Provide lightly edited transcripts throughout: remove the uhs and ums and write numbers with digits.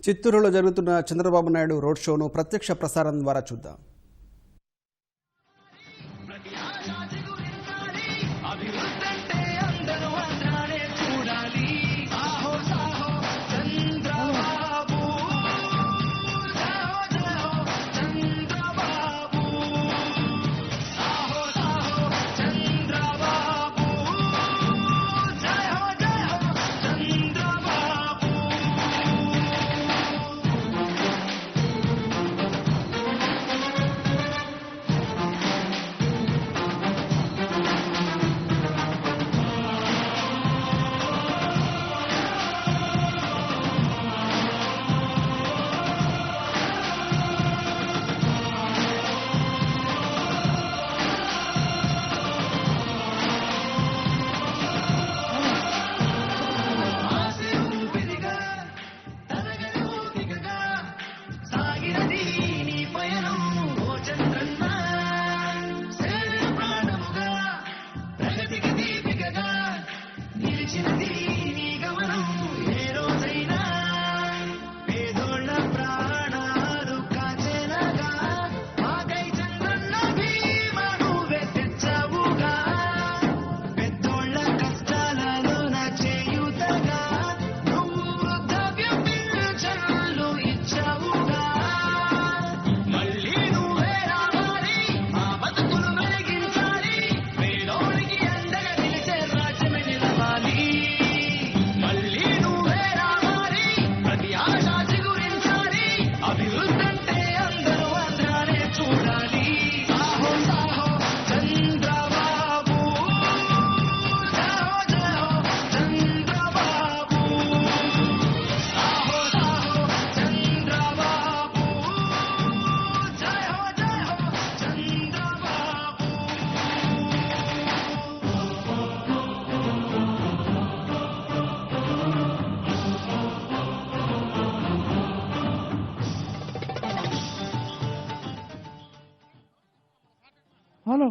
చిత్తూరులో జరుగుతున్న చంద్రబాబు నాయుడు రోడ్ షోను ప్రత్యక్ష ప్రసారం ద్వారా చూద్దాం. హలో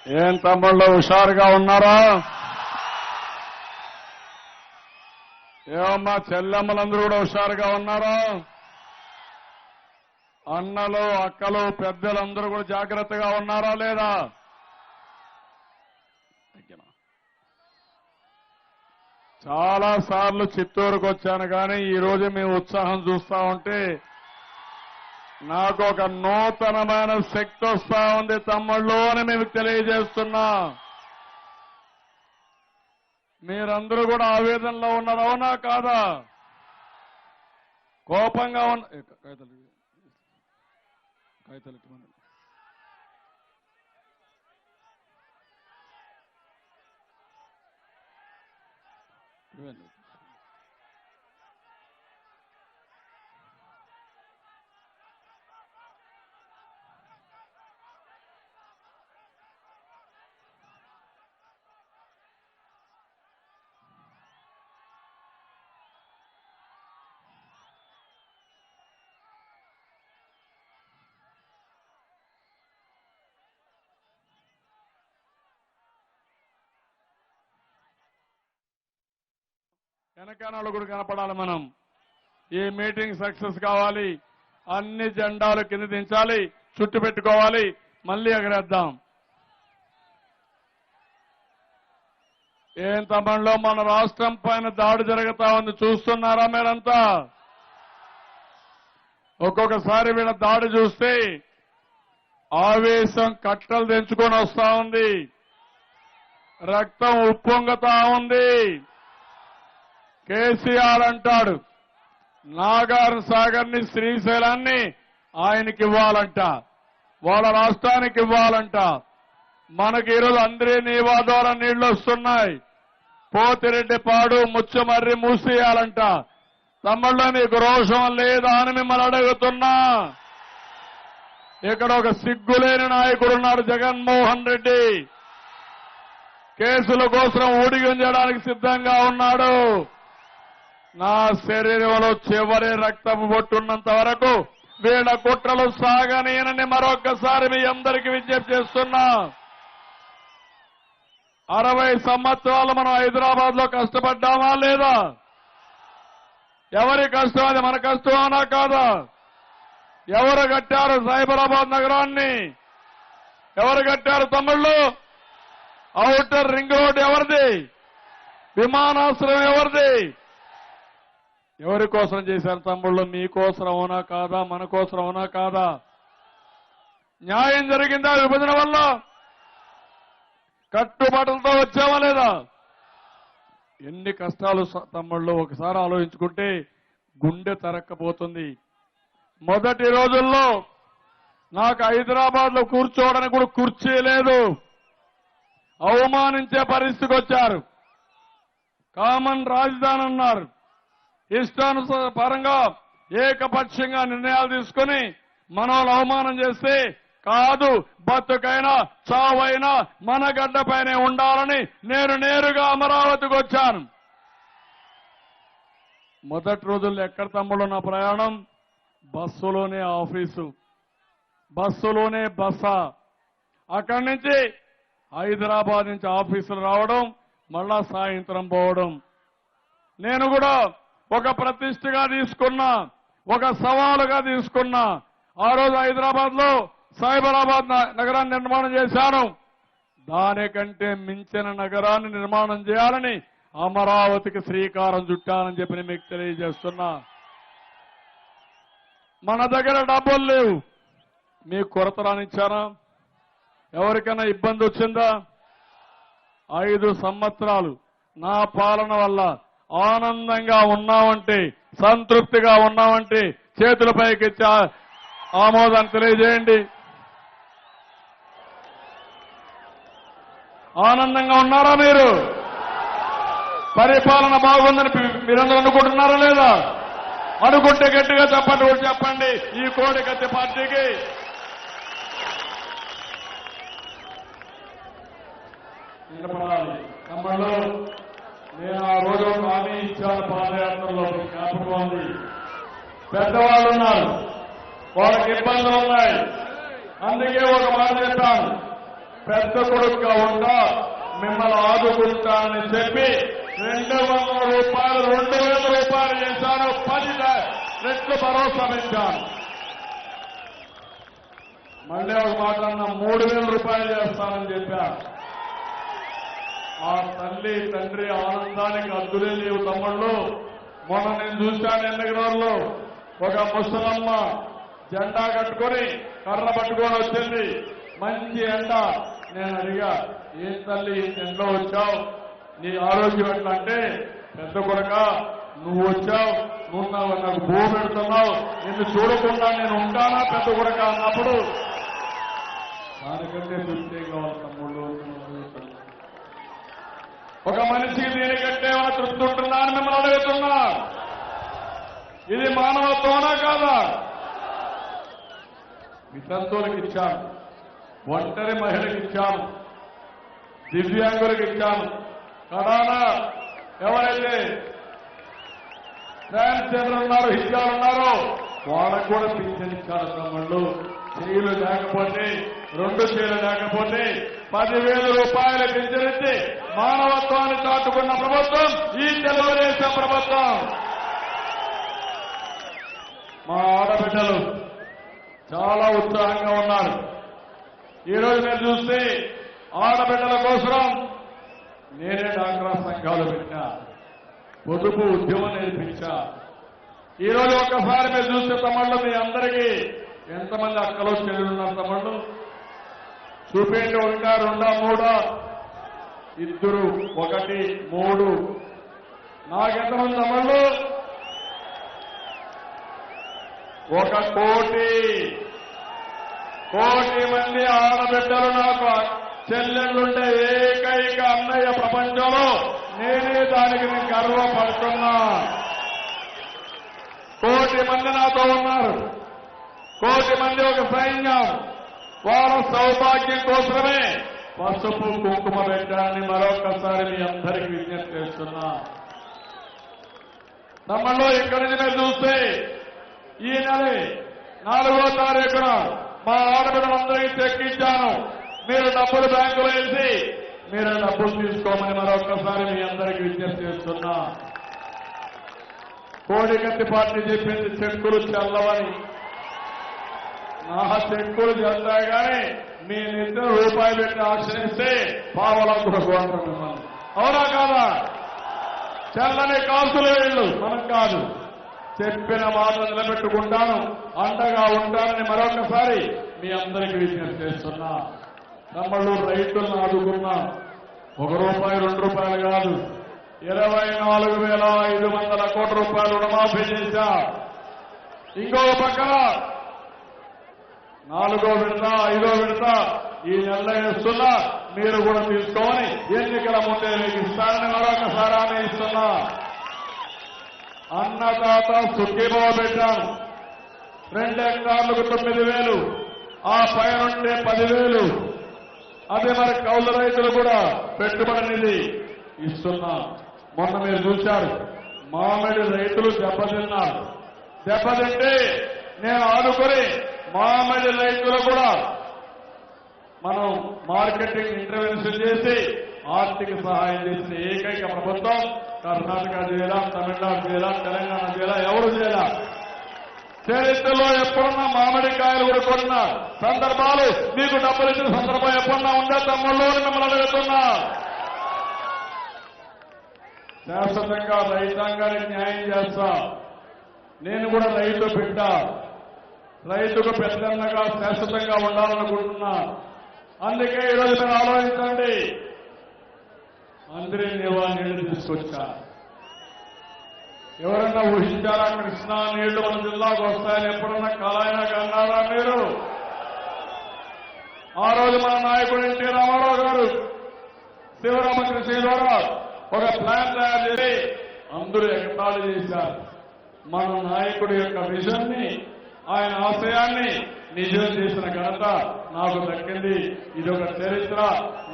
ఏం తమ్ముళ్ళు హుషారుగా ఉన్నారా? ఏమమ్మా చెల్లెమ్మలందరూ కూడా హుషారుగా ఉన్నారా? అన్నలు అక్కలు పెద్దలందరూ కూడా జాగ్రత్తగా ఉన్నారా లేదా? చాలా సార్లు చిత్తూరుకు వచ్చాను కానీ ఈ రోజు మీ ఉత్సాహం చూస్తా ఉంటే నాకు ఒక నూతనమైన శక్తి వస్తా ఉంది తమ్ముళ్ళు అని మీకు తెలియజేస్తున్నా. మీరందరూ కూడా ఆవేదనలో ఉన్నారు, అవునా కాదా? కోపంగా ఉన్న కాగితాలు వెనకాల కూడా కనపడాలి. మనం ఈ మీటింగ్ సక్సెస్ కావాలి. అన్ని జెండాలు కింద దించాలి, చుట్టు పెట్టుకోవాలి, మళ్ళీ ఎగరేద్దాం. ఏం తమిళలో మన రాష్ట్రం పైన దాడి జరుగుతా ఉంది, చూస్తున్నారా మీరంతా? ఒక్కొక్కసారి వీళ్ళ దాడి చూస్తే ఆవేశం కట్టలు తెంచుకొని వస్తా ఉంది, రక్తం ఉప్పొంగతా ఉంది. కేసీఆర్ అంటాడు నాగార్ సాగర్ ని, శ్రీశైలాన్ని ఆయనకి ఇవ్వాలంట, వాళ్ళ రాష్ట్రానికి ఇవ్వాలంట. మనకి ఈరోజు అందరి నీవా ద్వారా నీళ్లు వస్తున్నాయి, పోతిరెడ్డిపాడు, ముచ్చమర్రి మూసేయాలంట. తమ్ముళ్ళ మీకు రోషం లేదా అని మిమ్మల్ని అడుగుతున్నా. ఇక్కడ ఒక సిగ్గులేని నాయకుడు ఉన్నాడు, జగన్మోహన్ రెడ్డి. కేసుల కోసం ఊడిగంజడానికి సిద్ధంగా ఉన్నాడు. నా శరీరంలో చివరి రక్తపు బొట్టున్నంత వరకు వీళ్ళ కుట్రలు సాగనీయనని మరొక్కసారి మీ అందరికీ విజ్ఞప్తి చేస్తున్నా. 60 సంవత్సరాలు మనం హైదరాబాద్ లో కష్టపడ్డామా లేదా? ఎవరి కష్టం అది? మన కష్టమా కాదా? ఎవరు కట్టారు సైబరాబాద్ నగరాన్ని? ఎవరు కట్టారు తమ్ముళ్ళు? ఔటర్ రింగ్ రోడ్ ఎవరిది? విమానాశ్రయం ఎవరిది? ఎవరి కోసం చేశారు తమ్ముళ్ళు? మీకోసం అవునా కాదా? మన కోసం అవునా కాదా? న్యాయం జరిగిందా విభజన వల్ల? కట్టుబాటులతో వచ్చామా లేదా? ఎన్ని కష్టాలు తమ్ముళ్ళు ఒకసారి ఆలోచించుకుంటే గుండె తరక్కపోతుంది. మొదటి రోజుల్లో నాకు హైదరాబాద్ లో కూర్చోవడానికి కూడా కుర్చీ లేదు, అవమానించే పరిస్థితికి వచ్చారు. కామన్ రాజధాని అన్నారు, ఇష్టానుసారంగా ఏకపక్షంగా నిర్ణయాలు తీసుకుని మనల్ని అవమానం చేస్తే, కాదు బతుకైనా చావైనా మన గడ్డపైనే ఉండాలని నేను నేరుగా అమరావతికి వచ్చాను. మొదటి రోజుల్లో ఎక్కడ తమ్ముడు నా ప్రయాణం? బస్సులోనే ఆఫీసు, బస్సులోనే బస. అక్కడి నుంచి హైదరాబాద్ నుంచి ఆఫీసులు రావడం, మళ్ళా సాయంత్రం పోవడం. నేను కూడా ఒక ప్రతిష్టగా తీసుకున్నా, ఒక సవాలుగా తీసుకున్నా. ఆ రోజు హైదరాబాద్ లో సైబరాబాద్ నగరాన్ని నిర్మాణం చేశాను. దానికంటే మించిన నగరాన్ని నిర్మాణం చేయాలని అమరావతికి శ్రీకారం చుట్టానని చెప్పి మీకు తెలియజేస్తున్నా. మన దగ్గర డబ్బులు లేవు, మీకు కొరత రానిచ్చారా? ఎవరికైనా ఇబ్బంది వచ్చిందా? 5 సంవత్సరాలు నా పాలన వల్ల ఆనందంగా ఉన్నామంటే, సంతృప్తిగా ఉన్నామంటే చేతులపైకి ఆమోదాన్ని తెలియజేయండి. ఆనందంగా ఉన్నారా మీరు? పరిపాలన బాగుందని మీరందరూ అనుకుంటున్నారా లేదా? అనుకుంటే గట్టిగా చెప్పండి, కూడా చెప్పండి ఈ కోడికత్తి పార్టీకి. తమ్ముళ్ళు, నేను ఆ రోజు హామీ ఇచ్చాను పాదయాత్రలో, జ్ఞాపకం ఉంది. పెద్దవాళ్ళు ఉన్నారు, వాళ్ళకి ఇబ్బందులు ఉన్నాయి, అందుకే ఒక మాట చెప్పాను, పెద్ద కొడుకుగా ఉండా మిమ్మల్ని ఆదుకుంటానని చెప్పి 200 రూపాయలు 2000 రూపాయలు చేశాను, 10 రెట్లు భరోసా ఇచ్చాను. మళ్ళీ ఒక మాట అన్నా 3000 రూపాయలు చేస్తానని చెప్పాను. ఆ తల్లి తండ్రి ఆనందానికి అద్దులే లేవు తమ్ముళ్ళు. మొన్న నేను చూశాను ఎన్నికలలో ఒక ముసలమ్మ జెండా కట్టుకొని కర్ర పట్టుకొని వచ్చింది, మంచి ఎండ. నేను అడిగా, ఏం తల్లి ఎండలో వచ్చావు, నీ ఆరోగ్యం ఎట్లా అంటే, పెద్ద కొరక నువ్వు వచ్చావు, నువ్వు నాకు భూమి పెడుతున్నావు, నిన్ను చూడకుండా నేను ఉంటానా పెద్ద కొరక అన్నప్పుడు దానికంటే తృప్తి కావాలి తమ్ముళ్ళు. ఒక మనిషికి దీనికంటే తృప్తి ఉంటుందా అని మిమ్మల్ని అడుగుతున్నా. ఇది మానవత్వమా కాదా? వితంతువులకు ఇచ్చాను, ఒంటరి మహిళకి ఇచ్చాను, దివ్యాంగులకు ఇచ్చాను, కడానా ఎవరైతే ట్రాన్స్జెండర్ ఉన్నారో, హిజ్జాలు ఉన్నారో వాళ్ళకు కూడా పింఛన్ ఇచ్చారు తమ్ముళ్ళు. చేయులు లేకపోతే, 2 చేయులు లేకపోతే 10,000 రూపాయలు పింఛనిచ్చి మానవత్వాన్ని చాటుకున్న ప్రభుత్వం ఈ తెలుగుదేశం ప్రభుత్వం. మా ఆడబిడ్డలు చాలా ఉత్సాహంగా ఉన్నారు. ఈ రోజు మీరు చూస్తే ఆడబిడ్డల కోసం నేనే డాక్రా సంఘాలు పెట్టా, పొదుపు ఉద్యమం నేర్పించా. ఈరోజు ఒక్కసారి మీరు చూస్తే తమ్ముళ్ళు మీ అందరికీ ఎంతమంది అక్కలు చెల్లెలు ఉన్నారు తమ్ముళ్ళు? చూపేంటి, ఒకటా రెండా మూడా? ఇద్దరు, ఒకటి, మూడు. నాకెంతమంది తమ్ముళ్ళు? 1 కోటి మంది ఆడబిడ్డలు నాకు చెల్లెళ్ళుంటే ఏకైక అన్నయ్య ప్రపంచంలో నేనే. దానికి నేను గర్వపడుతున్నా. 1 కోటి మంది నాతో ఉన్నారు. 1 కోటి మంది ఒక సైన్యం. వాళ్ళ సౌభాగ్యం కోసమే పసుపు కుంకుమ పెట్టాలని మరొకసారి మీ అందరికీ విజ్ఞప్తి చేస్తున్నా. తమలో ఇక్కడి నుంచి మీరు చూస్తే ఈ నెల 4వ తారీఖున మా ఆడబిడ్డలందరికీ చెక్ ఇచ్చాను. మీరు డబ్బులు బ్యాంకులో వేసి మీరు డబ్బులు తీసుకోమని మరొకసారి మీ అందరికీ విజ్ఞప్తి చేస్తున్నా. కోడికత్తి పార్టీ చెప్పింది చెక్కులు చెల్లవని. నా చెక్కులు చెల్లాయి కానీ మీ నిద్ర రూపాయలు పెట్టి ఆశ్రయిస్తే పావలందుకు అంటారు మిమ్మల్ని. అవునా కాదా? చెల్లని కాసులు వీళ్ళు, మనం కాదు. చెప్పిన మాట నిలబెట్టుకుంటాను, అండగా ఉంటానని మరొకసారి మీ అందరికీ విజ్ఞప్తి చేస్తున్నా. తమ్ముళ్ళు, రైతులను ఆదుకున్నా. 1 రూపాయి 2 రూపాయలు కాదు, 24,500 కోట్ల రూపాయలు రుణమాఫీ చేశా. ఇంకో పక్కన 4వ విడత 5వ విడత ఈ నెలలో ఇస్తున్నా. మీరు కూడా తీసుకోమని ఎన్నికల ముందే మీకు ఇస్తానని మరొకసారి హామీ ఇస్తున్నా. అన్నదాత సుఖీభావ పెట్టాను. 2 హెక్టార్లకు 9,000, ఆ పైనుండే 10,000. అదే మరి కౌలు రైతులు కూడా పెట్టుబడి నిధి ఇస్తున్నా. మొన్న మీరు చూశారు, మామిడి రైతులు దెబ్బతిన్నారు. దెబ్బతింటే నేను ఆదుకొని మామిడి రైతులు కూడా మనం మార్కెటింగ్ ఇంటర్వెన్షన్ చేసి ఆర్థిక సహాయం చేసిన ఏకైక ప్రభుత్వం కర్ణాటక చేయాలా, తమిళనాడు చేయాలా, తెలంగాణ చేయాలా, ఎవరు చేయాలా? చరిత్రలో ఎప్పుడున్నా మామిడికాయలు కూడా కొన్న సందర్భాలు, మీకు డబ్బులు ఇచ్చిన సందర్భం ఎప్పుడన్నా ఉండే తమ్ముళ్ళు మిమ్మల్ని అడుగుతున్నా. శాశ్వతంగా రైతాంగానికి న్యాయం చేస్తా. నేను కూడా రైతు బిడ్డ, రైతుకు పెద్దన్నగా శాశ్వతంగా ఉండాలనుకుంటున్నా. అందుకే ఈరోజు మీరు ఆలోచించండి. అందరి నివా నీళ్లు తీసుకొచ్చా. ఎవరన్నా ఊహించారా కృష్ణా నీళ్లు మన జిల్లాకు వస్తాయని? ఎప్పుడన్నా కళాయినా కన్నారా మీరు? ఆ రోజు మన నాయకుడు ఎన్టీ రామారావు గారు శివరామకృష్ణ ద్వారా ఒక ప్లాన్ తయారు చేసి అందరూ ఎగతాళి చేశారు. మన నాయకుడి యొక్క విజన్ ని, ఆయన ఆశయాన్ని నిజం చేసిన ఘనత నాకు దక్కింది. ఇది ఒక చరిత్ర.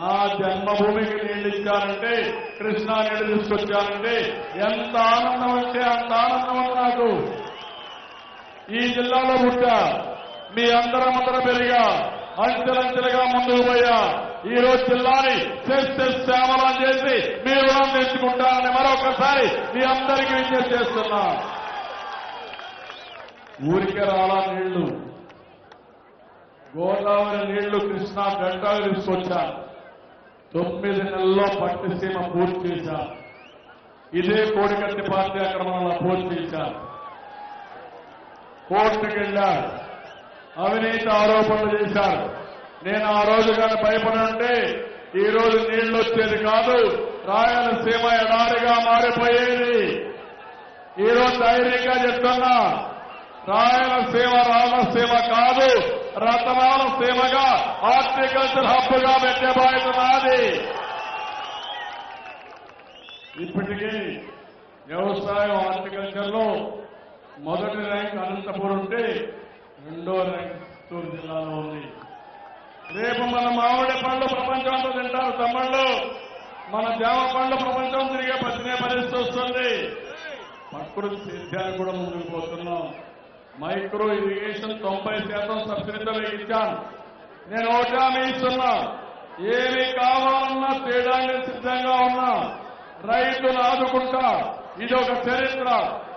నా జన్మభూమికి నీళ్లు ఇచ్చారంటే, కృష్ణా నీళ్లు తీసుకొచ్చారంటే ఎంత ఆనందం అంటే అంత ఆనందం ఉంది నాకు. ఈ జిల్లాలో పుట్టా, మీ అందరం పెరిగా, అంచెలంచెలుగా ముందుకు పోయా. ఈ రోజు జిల్లాని శ్యామలం చేసి మీ రుణం తెచ్చుకుంటానని మరొకసారి మీ అందరికీ విజ్ఞప్తి చేస్తున్నా. ఊరికే రాలా నీళ్లు, గోదావరి నీళ్లు కృష్ణా డెల్టాలు తీసుకొచ్చా. 9 నెలల్లో పట్టిసీమ పూర్తి చేశా. ఇదే కోడికత్తి పార్టీ అక్రమంలో పూర్తి చేశా. కోర్టుకు వెళ్ళారు, అవినీతి ఆరోపణలు చేశారు. నేను ఆ రోజు కానీ భయపడి ఉంటే ఈ రోజు నీళ్లు వచ్చేది కాదు, రాయలసీమ ఎడారిగా మారిపోయేది. ఈ రోజు ధైర్యంగా చెప్తున్నా, రాయలసీమ రామసీమ కాదు, రతనాల సీమగా హార్టికల్చర్ హబ్ గా పెట్టే బాధ్యత నాది. ఇప్పటికీ వ్యవసాయం హార్టికల్చర్ లో మొదటి ర్యాంక్ అనంతపురం ఉంటే 2వ ర్యాంక్ చిత్తూరు జిల్లాలో ఉంది. రేపు మన మామిడి పండ్లు ప్రపంచంతో తింటారు తమ్ముళ్ళు. మన జామ పండ్ల ప్రపంచం తిరిగే పరిస్థితి వస్తుంది. ప్రకృతి సేద్యాన్ని కూడా ముందుకు పోతున్నాం. మైక్రో ఇరిగేషన్ 90% సబ్సిడీతో ఇచ్చాను. నేను ఒకటి హామీ ఇస్తున్నా, ఏమి కావాలన్నా చేయడానికి సిద్ధంగా ఉన్నా. రైతులు ఆదుకుంటా. ఇది ఒక చరిత్ర.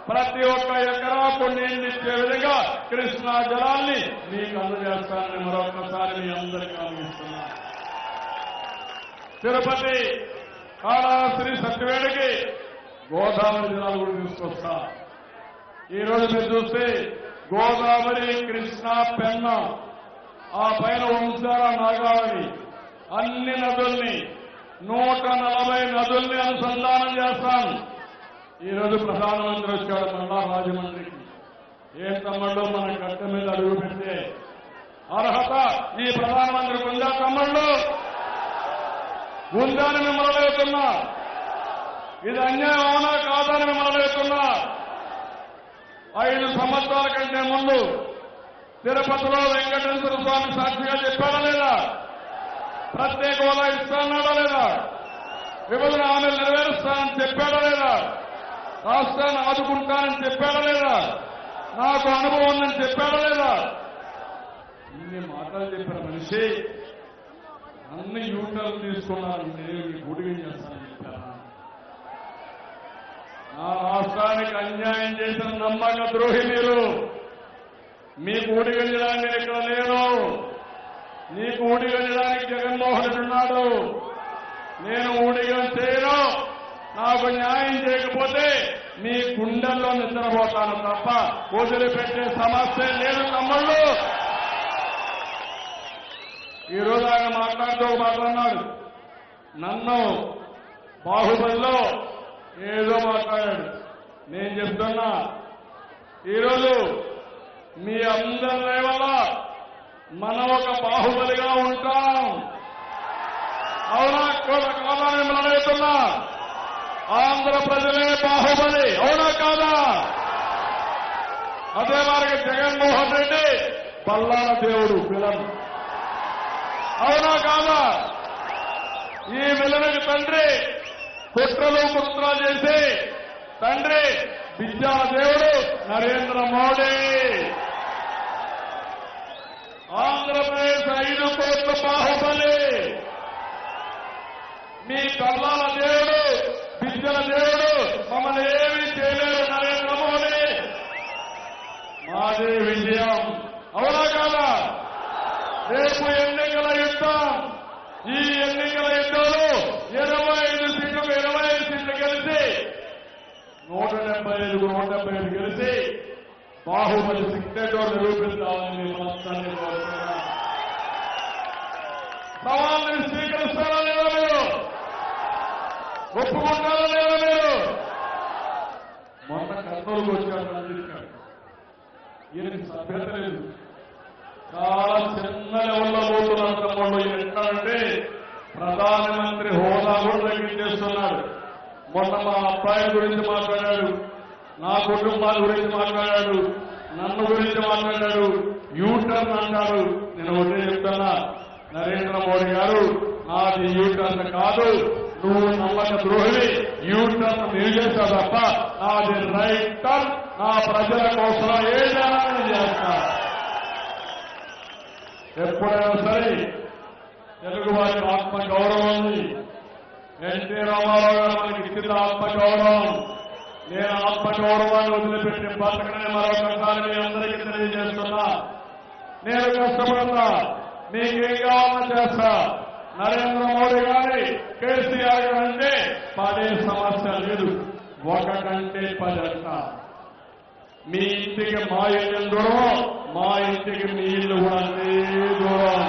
ప్రతి ఒక్క ఎకరాకు నీళ్లు ఇచ్చే విధంగా కృష్ణా జలాల్ని మీకు అందజేస్తానని మరొకసారి మీ అందరికీ హామీ ఇస్తున్నా. తిరుపతి కాళహస్తి సత్యవేడికి గోదావరి జిల్లాలు కూడా తీసుకొస్తా. ఈ రోజు మీరు చూస్తే గోదావరి, కృష్ణా, పెన్నా, ఆ పైన వంశాల, నాగావళి అన్ని నదుల్ని 140 నదుల్ని అనుసంధానం చేస్తాం. ఈ రోజు ప్రధానమంత్రి వచ్చాడు మళ్ళా రాజమండ్రికి. ఏం తమ్ముళ్ళు మన గడ్డ మీద అడుగు పెడితే అర్హత ఈ ప్రధానమంత్రికి ఉందా తమ్ముళ్ళు? ఉందని మిమ్మల్ని అడుగుతున్నా. ఇది అన్యాయం అవునా కాదని మిమ్మల్ని అడుగుతున్నా. 5 సంవత్సరాల కంటే ముందు తిరుపతిలో వెంకటేశ్వర స్వామి సాక్షిగా చెప్పాడా లేదా? ప్రత్యేక హోదా ఇస్తానన్నాడా లేదా? విభజన హామీలు నెరవేరుస్తానని చెప్పాడా లేదా? రాష్ట్రాన్ని ఆదుకుంటానని చెప్పాడా లేదా? నాకు అనుభవం ఉందని చెప్పాడా లేదా? ఇన్ని మాటలు చెప్పిన మనిషి అన్ని యూటర్లు తీసుకున్నారు. నేను ఈ గుడిగా చేస్తానని చెప్పారా? నా రాష్ట్రానికి అన్యాయం చేసిన నమ్మక ద్రోహి మీరు. మీకు ఊడిగంజడానికి నేను ఇక్కడ లేను. నీకు ఊడిగంజడానికి జగన్మోహన్ రెడ్డి ఉన్నాడు. నేను ఊడిగం చేయను. నాకు న్యాయం చేయకపోతే మీ గుండెల్లో నిద్రపోతాను తప్ప వదిలిపెట్టే సమస్య లేదు తమ్ముళ్ళు. ఈ రోజు ఆయన మాట్లాడుతూ మాట్లాడినాడు. నన్ను బాహుబలిలో ఏదో మాట్లాడాడు. నేను చెప్తున్నా, ఈరోజు మీ అందరి వల్ల మనం ఒక బాహుబలిగా ఉంటాం. అవునా కాదా? మిమ్మల్ని అడుగుతున్నా. ఆంధ్ర ప్రజలే బాహుబలి, అవునా కాదా? అదే వారికి జగన్మోహన్ రెడ్డి బల్లాల దేవుడు విలన్, అవునా కాదా? ఈ విలన్కి తండ్రి కుట్రలు కుట్రలు చేసి తండ్రి విద్యా దేవుడు నరేంద్ర మోడీ. ఆంధ్రప్రదేశ్ 5 కోట్ల బాహుబలి. మీ కల్లాల దేవుడు, విద్యల దేవుడు మమ్మల్ని ఏమీ చేయలేరు నరేంద్ర మోడీ. మాదే విజయం, అవునా కాదా? రేపు ఎన్నికల యుద్ధం. ఈ ఎన్నికల యుద్ధంలో 25 సీట్లకు 25 సీట్లు గెలిచి 175కు 175 గెలిచి బాహుబలి సిగ్నేచర్ నిరూపిస్తామని మిమ్మల్ని కోరుతున్నా. సవాల్ని స్వీకరిస్తారా లేదా మీరు? ఒప్పుకుంటారా లేదా మీరు? మొన్న కర్నూలుకు వచ్చాడు నందిగారు. ఈయనకి సభ్యత లేదు. చాలా చిన్న లెవెల్లో పోతున్నారు తమ్ముళ్ళు. ఈయన ఎట్లాంటే ప్రధానమంత్రి హోదా కూడా తగ్గించేస్తున్నాడు. మొన్న మా అబ్బాయి గురించి మాట్లాడాడు, నా కుటుంబాల గురించి మాట్లాడాడు, నన్ను గురించి మాట్లాడాడు, యూటర్న్ అన్నాడు. నేను ఒకటే చెప్తున్నా, నరేంద్ర మోడీ గారు నాది యూటర్న్ కాదు, నువ్వు నమ్మక ద్రోహివి. యూటర్న్ మీరు చేస్తా తప్ప నాది రైట్ టర్న్. నా ప్రజల కోసం ఏదైనా చేస్తా. ఎప్పుడైనా సరే తెలుగు వారి ఆత్మ గౌరవం ఉంది. ఎన్టీ రామారావు గారు మనకి ఇచ్చిన ఆత్మ గౌరవం. నేను ఆత్మ గౌరవాన్ని వదిలిపెట్టి బతకనే మరొకసారి మీ అందరికీ తెలియజేస్తున్నా. నేను కష్టపడతా, మీకేం కావాలని చేస్తా. నరేంద్ర మోడీ గారి కేసీఆర్ గారు అంటే పడే సమస్య లేదు, 1 కంటే 10 అంట. మీ ఇంటికి మా ఇల్లు దూరం, మా ఇంటికి మీ ఇల్లు కూడా అంతే దూరం.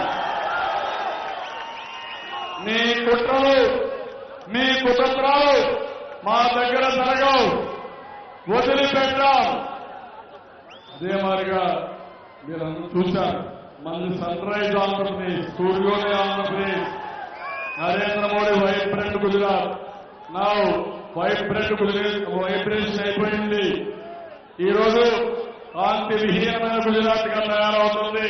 మీ కుట్రలు, మీ కుతంత్రాలు మా దగ్గర జరగవు, వదిలిపెట్టాం. అదే మాదిరిగా మీరందరూ చూశారు, మన సన్ రైజ్ ఆంధ్రప్రదేశ్, సూర్యోదయ ఆంధ్రప్రదేశ్. నరేంద్ర మోడీ వైబ్రెంట్ గుజరాత్, నా వైబ్రేషన్ అయిపోయింది. ఈరోజు కాంతి విహీనమైన గుజరాత్ గా తయారవుతుంది.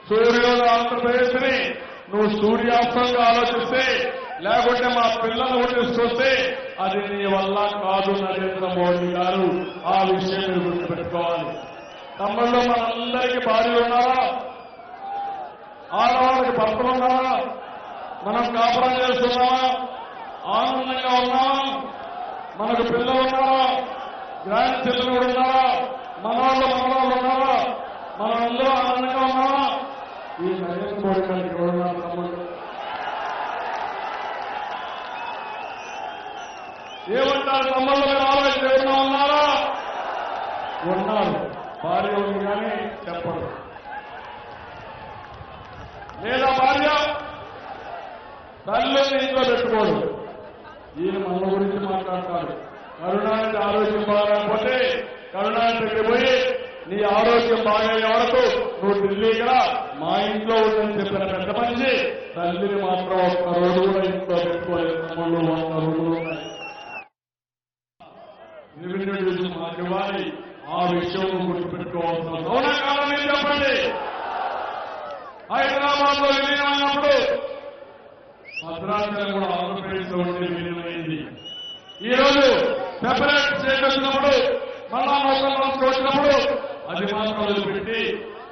సూర్యోదయ ఆంధ్రప్రదేశ్ ని నువ్వు సూర్యాస్తంగా ఆలోచిస్తే, లేకుంటే మా పిల్లలు చూస్తే అది నీ వల్ల కాదు నరేంద్ర మోడీ గారు. ఆ విషయం మీరు గుర్తుపెట్టుకోవాలి. తమ్ముళ్ళు మనందరికీ భార్యలు ఉన్నారా? ఆడవాళ్ళకి భర్తలు ఉన్నారా? మనం కాపురం చేస్తున్నామా? ఆనందంగా ఉన్నామా? మనకు పిల్లలు ఉన్నారా? గ్రాండ్ చిల్డ్రన్ కూడా ఉన్నారా? మనవాళ్ళు ఉన్నారా? మనందరూ ఆనందంగా ఉన్నామా? ఈ నరేంద్ర మోడీ గారికి ఎవరున్నారు తమ్ముళ్ళు? ఏమంటారు తమ్ముళ్ళు? మీరు ఆలోచన ఎవరైనా ఉన్నారా? ఉన్నారు. భార్య ఉంది కానీ చెప్పరు. లేదా భార్య తల్లిని ఇంట్లో పెట్టుకోడు. ఈయన మన గురించి మాట్లాడతాడు. కరుణానిధి ఆరోగ్యం బాగాలేకపోతే కరుణానిధికి పోయి నీ ఆరోగ్యం బాగయ్యే వరకు నువ్వు ఢిల్లీగా మా ఇంట్లో ఉందని చెప్పిన పెద్ద మనిషి తల్లిని మాత్రం ఒక్క రోజు కూడా ఇంట్లో పెట్టుకోలేదు. తమ్ముళ్ళు 100 రోజులు ఉన్నాయి. రెవెన్యూ డివిజన్ మాకు ఇవ్వాలి. ఆ విషయం గుర్తుపెట్టుకోవాల్సిన అవునా కాదా మీరు చెప్పండి. హైదరాబాద్ లో విలీనమైనప్పుడు భద్రాచలం కూడా ఆంధ్రప్రదేశ్ లో ఉండి విలీనమైంది. ఈ రోజు సెపరేట్ స్టేట్ వచ్చినప్పుడు మళ్ళా నౌకర్లు వచ్చినప్పుడు అది మాత్రం వదిలిపెట్టి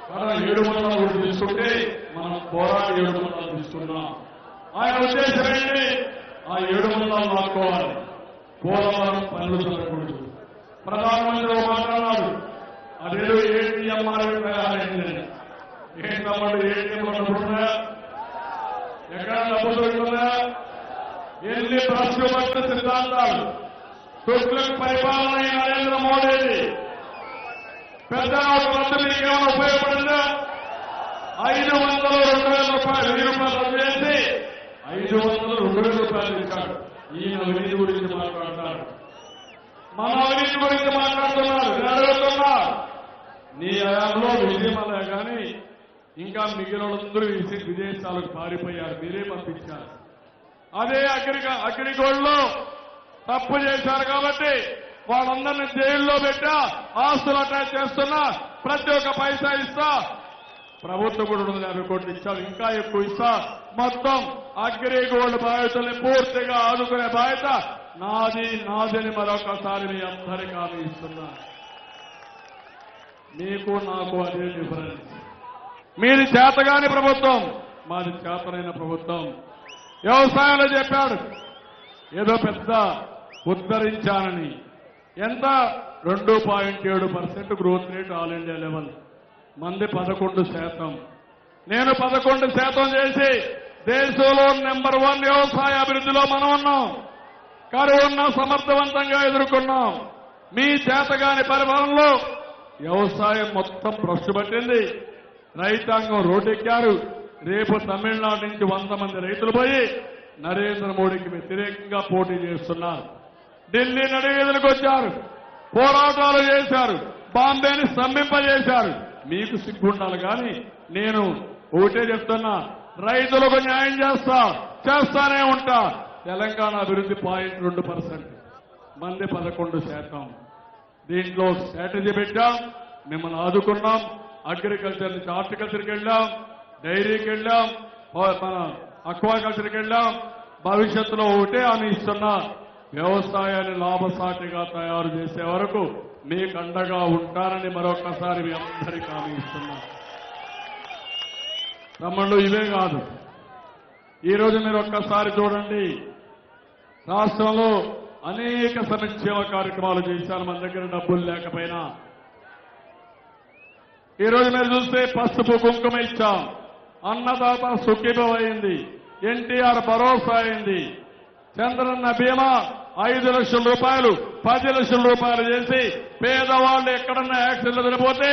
మనం 700 కూడా తీసుకుంటే మనం పోరాడి 700 తీసుకున్నాం. ఆయన ఉద్దేశం ఏంటి? ఆ 700 మార్చుకోవాలి. పోలవరం పనులు జరగకూడదు. ప్రధానమంత్రి మాట్లాడారు. అదేదో ఏటీఎంఆర్ తయారైంది. ఏంటమ్మడు ఏటీఎం అనుకుంటున్నా? ఎక్కడ డబ్బు దొరుకుతుందా? ఎన్ని ప్రశ్నపత్ర సిద్ధాంతాలు తుగ్లక్ పరిపాలన నరేంద్ర మోడీది. పెద్ద నోటు రద్దు మీకేమైనా ఉపయోగపడిందా? 500 2,000 రూపాయలు 1000 రూపాయలు రద్దు చేసి 500 2,000 రూపాయలు ఇచ్చాడు. ఈయన అవినీతి గురించి మాట్లాడతారు. మన అవినీతి గురించి మాట్లాడుతున్నారు. అడుగుతున్నా నీ హయాంలో విజయమలే కానీ ఇంకా మిగిలినందరూ విదేశాలకు పారిపోయారు. మీరే పంపించారు. అదే అగ్రిగోల్డ్లో తప్పు చేశారు కాబట్టి వాళ్ళందరినీ జైల్లో పెట్టా, ఆస్తులు అటాచ్ చేస్తున్నా, ప్రతి ఒక్క పైసా ఇస్తా. ప్రభుత్వం కూడా 250 కోట్లు ఇచ్చారు. ఇంకా ఎక్కువ ఇస్తా. మొత్తం అగ్రిగోల్డ్ బాధితుల్ని పూర్తిగా ఆదుకునే బాధ్యత నాదని మరొకసారి మీ అందరికీ హామీ ఇస్తున్నా. మీకు నాకు అదే డిఫరెన్స్. మీది చేతగాని ప్రభుత్వం, మాది చేతనైన ప్రభుత్వం. వ్యవసాయంలో చెప్పాడు ఏదో పెద్ద ఉద్ధరించానని. ఎంత? 2.7% growth rate all India level. మంది 11%. నేను 11% చేసి దేశంలో నెంబర్ 1 వ్యవసాయ అభివృద్ధిలో మనం ఉన్నాం. కరువున్న సమర్థవంతంగా ఎదుర్కొన్నాం. మీ చేతగాని పరిపాలనలో వ్యవసాయం మొత్తం భ్రష్టు పట్టింది. రైతాంగం రోడ్డెక్కారు. రేపు తమిళనాడు నుంచి 100 మంది రైతులు పోయి నరేంద్ర మోడీకి వ్యతిరేకంగా పోటీ చేస్తున్నారు. ఢిల్లీ నడివీధులకు వచ్చారు. పోరాటాలు చేశారు. బాంబేని స్తంభింపజేశారు. మీకు సిగ్గుండాలి కానీ నేను ఒకటే చెప్తున్నా, రైతులకు న్యాయం చేస్తానే ఉంటా. తెలంగాణ అభివృద్ధి 0.2%, మంది 11%. దీంట్లో స్ట్రాటజీ పెట్టాం. మిమ్మల్ని ఆదుకున్నాం. అగ్రికల్చర్ నుంచి హార్టికల్చర్కి వెళ్ళాం, డైరీకి వెళ్ళాం, మన అక్వాకల్చర్కి వెళ్ళాం. భవిష్యత్తులో ఒకటే అని ఇస్తున్నా, వ్యవసాయాన్ని లాభసాటిగా తయారు చేసే వరకు మీకు అండగా ఉంటారని మరొకసారి మీ అందరికీ హామీ ఇస్తున్నా. తమ్ముళ్ళు ఇవే కాదు, ఈరోజు మీరు ఒక్కసారి చూడండి, రాష్ట్రంలో అనేక సంక్షేమ కార్యక్రమాలు చేశారు. మన దగ్గర డబ్బులు లేకపోయినా ఈరోజు మీరు చూస్తే పసుపు కుంకుమ ఇచ్చాం, అన్నదాత సుఖీభవ అయింది, ఎన్టీఆర్ భరోసా అయింది, చంద్రన్న బీమా 5 లక్షల రూపాయలు 10 లక్షల రూపాయలు చేసి పేదవాళ్ళు ఎక్కడన్నా యాక్సిడెంట్లు చనిపోతే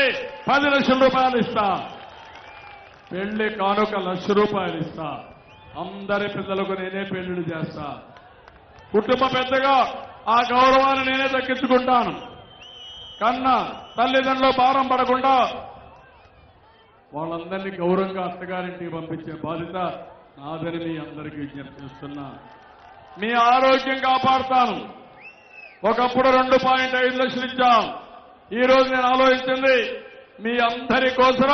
10 లక్షల రూపాయలు ఇస్తా. పెళ్లి కానుక 1,00,000 రూపాయలు ఇస్తా. అందరి పిల్లలకు నేనే పెళ్లిళ్ళు చేస్తా. కుటుంబ పెద్దగా ఆ గౌరవాన్ని నేనే దక్కించుకుంటాను. కన్నా తల్లిదండ్రులు భారం పడకుండా వాళ్ళందరినీ గౌరవంగా అత్తగారింటికి పంపించే బాధ్యత నాదని మీ అందరికీ విజ్ఞప్తి చేస్తున్నా. మీ ఆరోగ్యం కాపాడుతాను. ఒకప్పుడు 2.5 లక్షలు ఇచ్చాం. ఈ రోజు నేను ఆలోచించింది మీ అందరి కోసం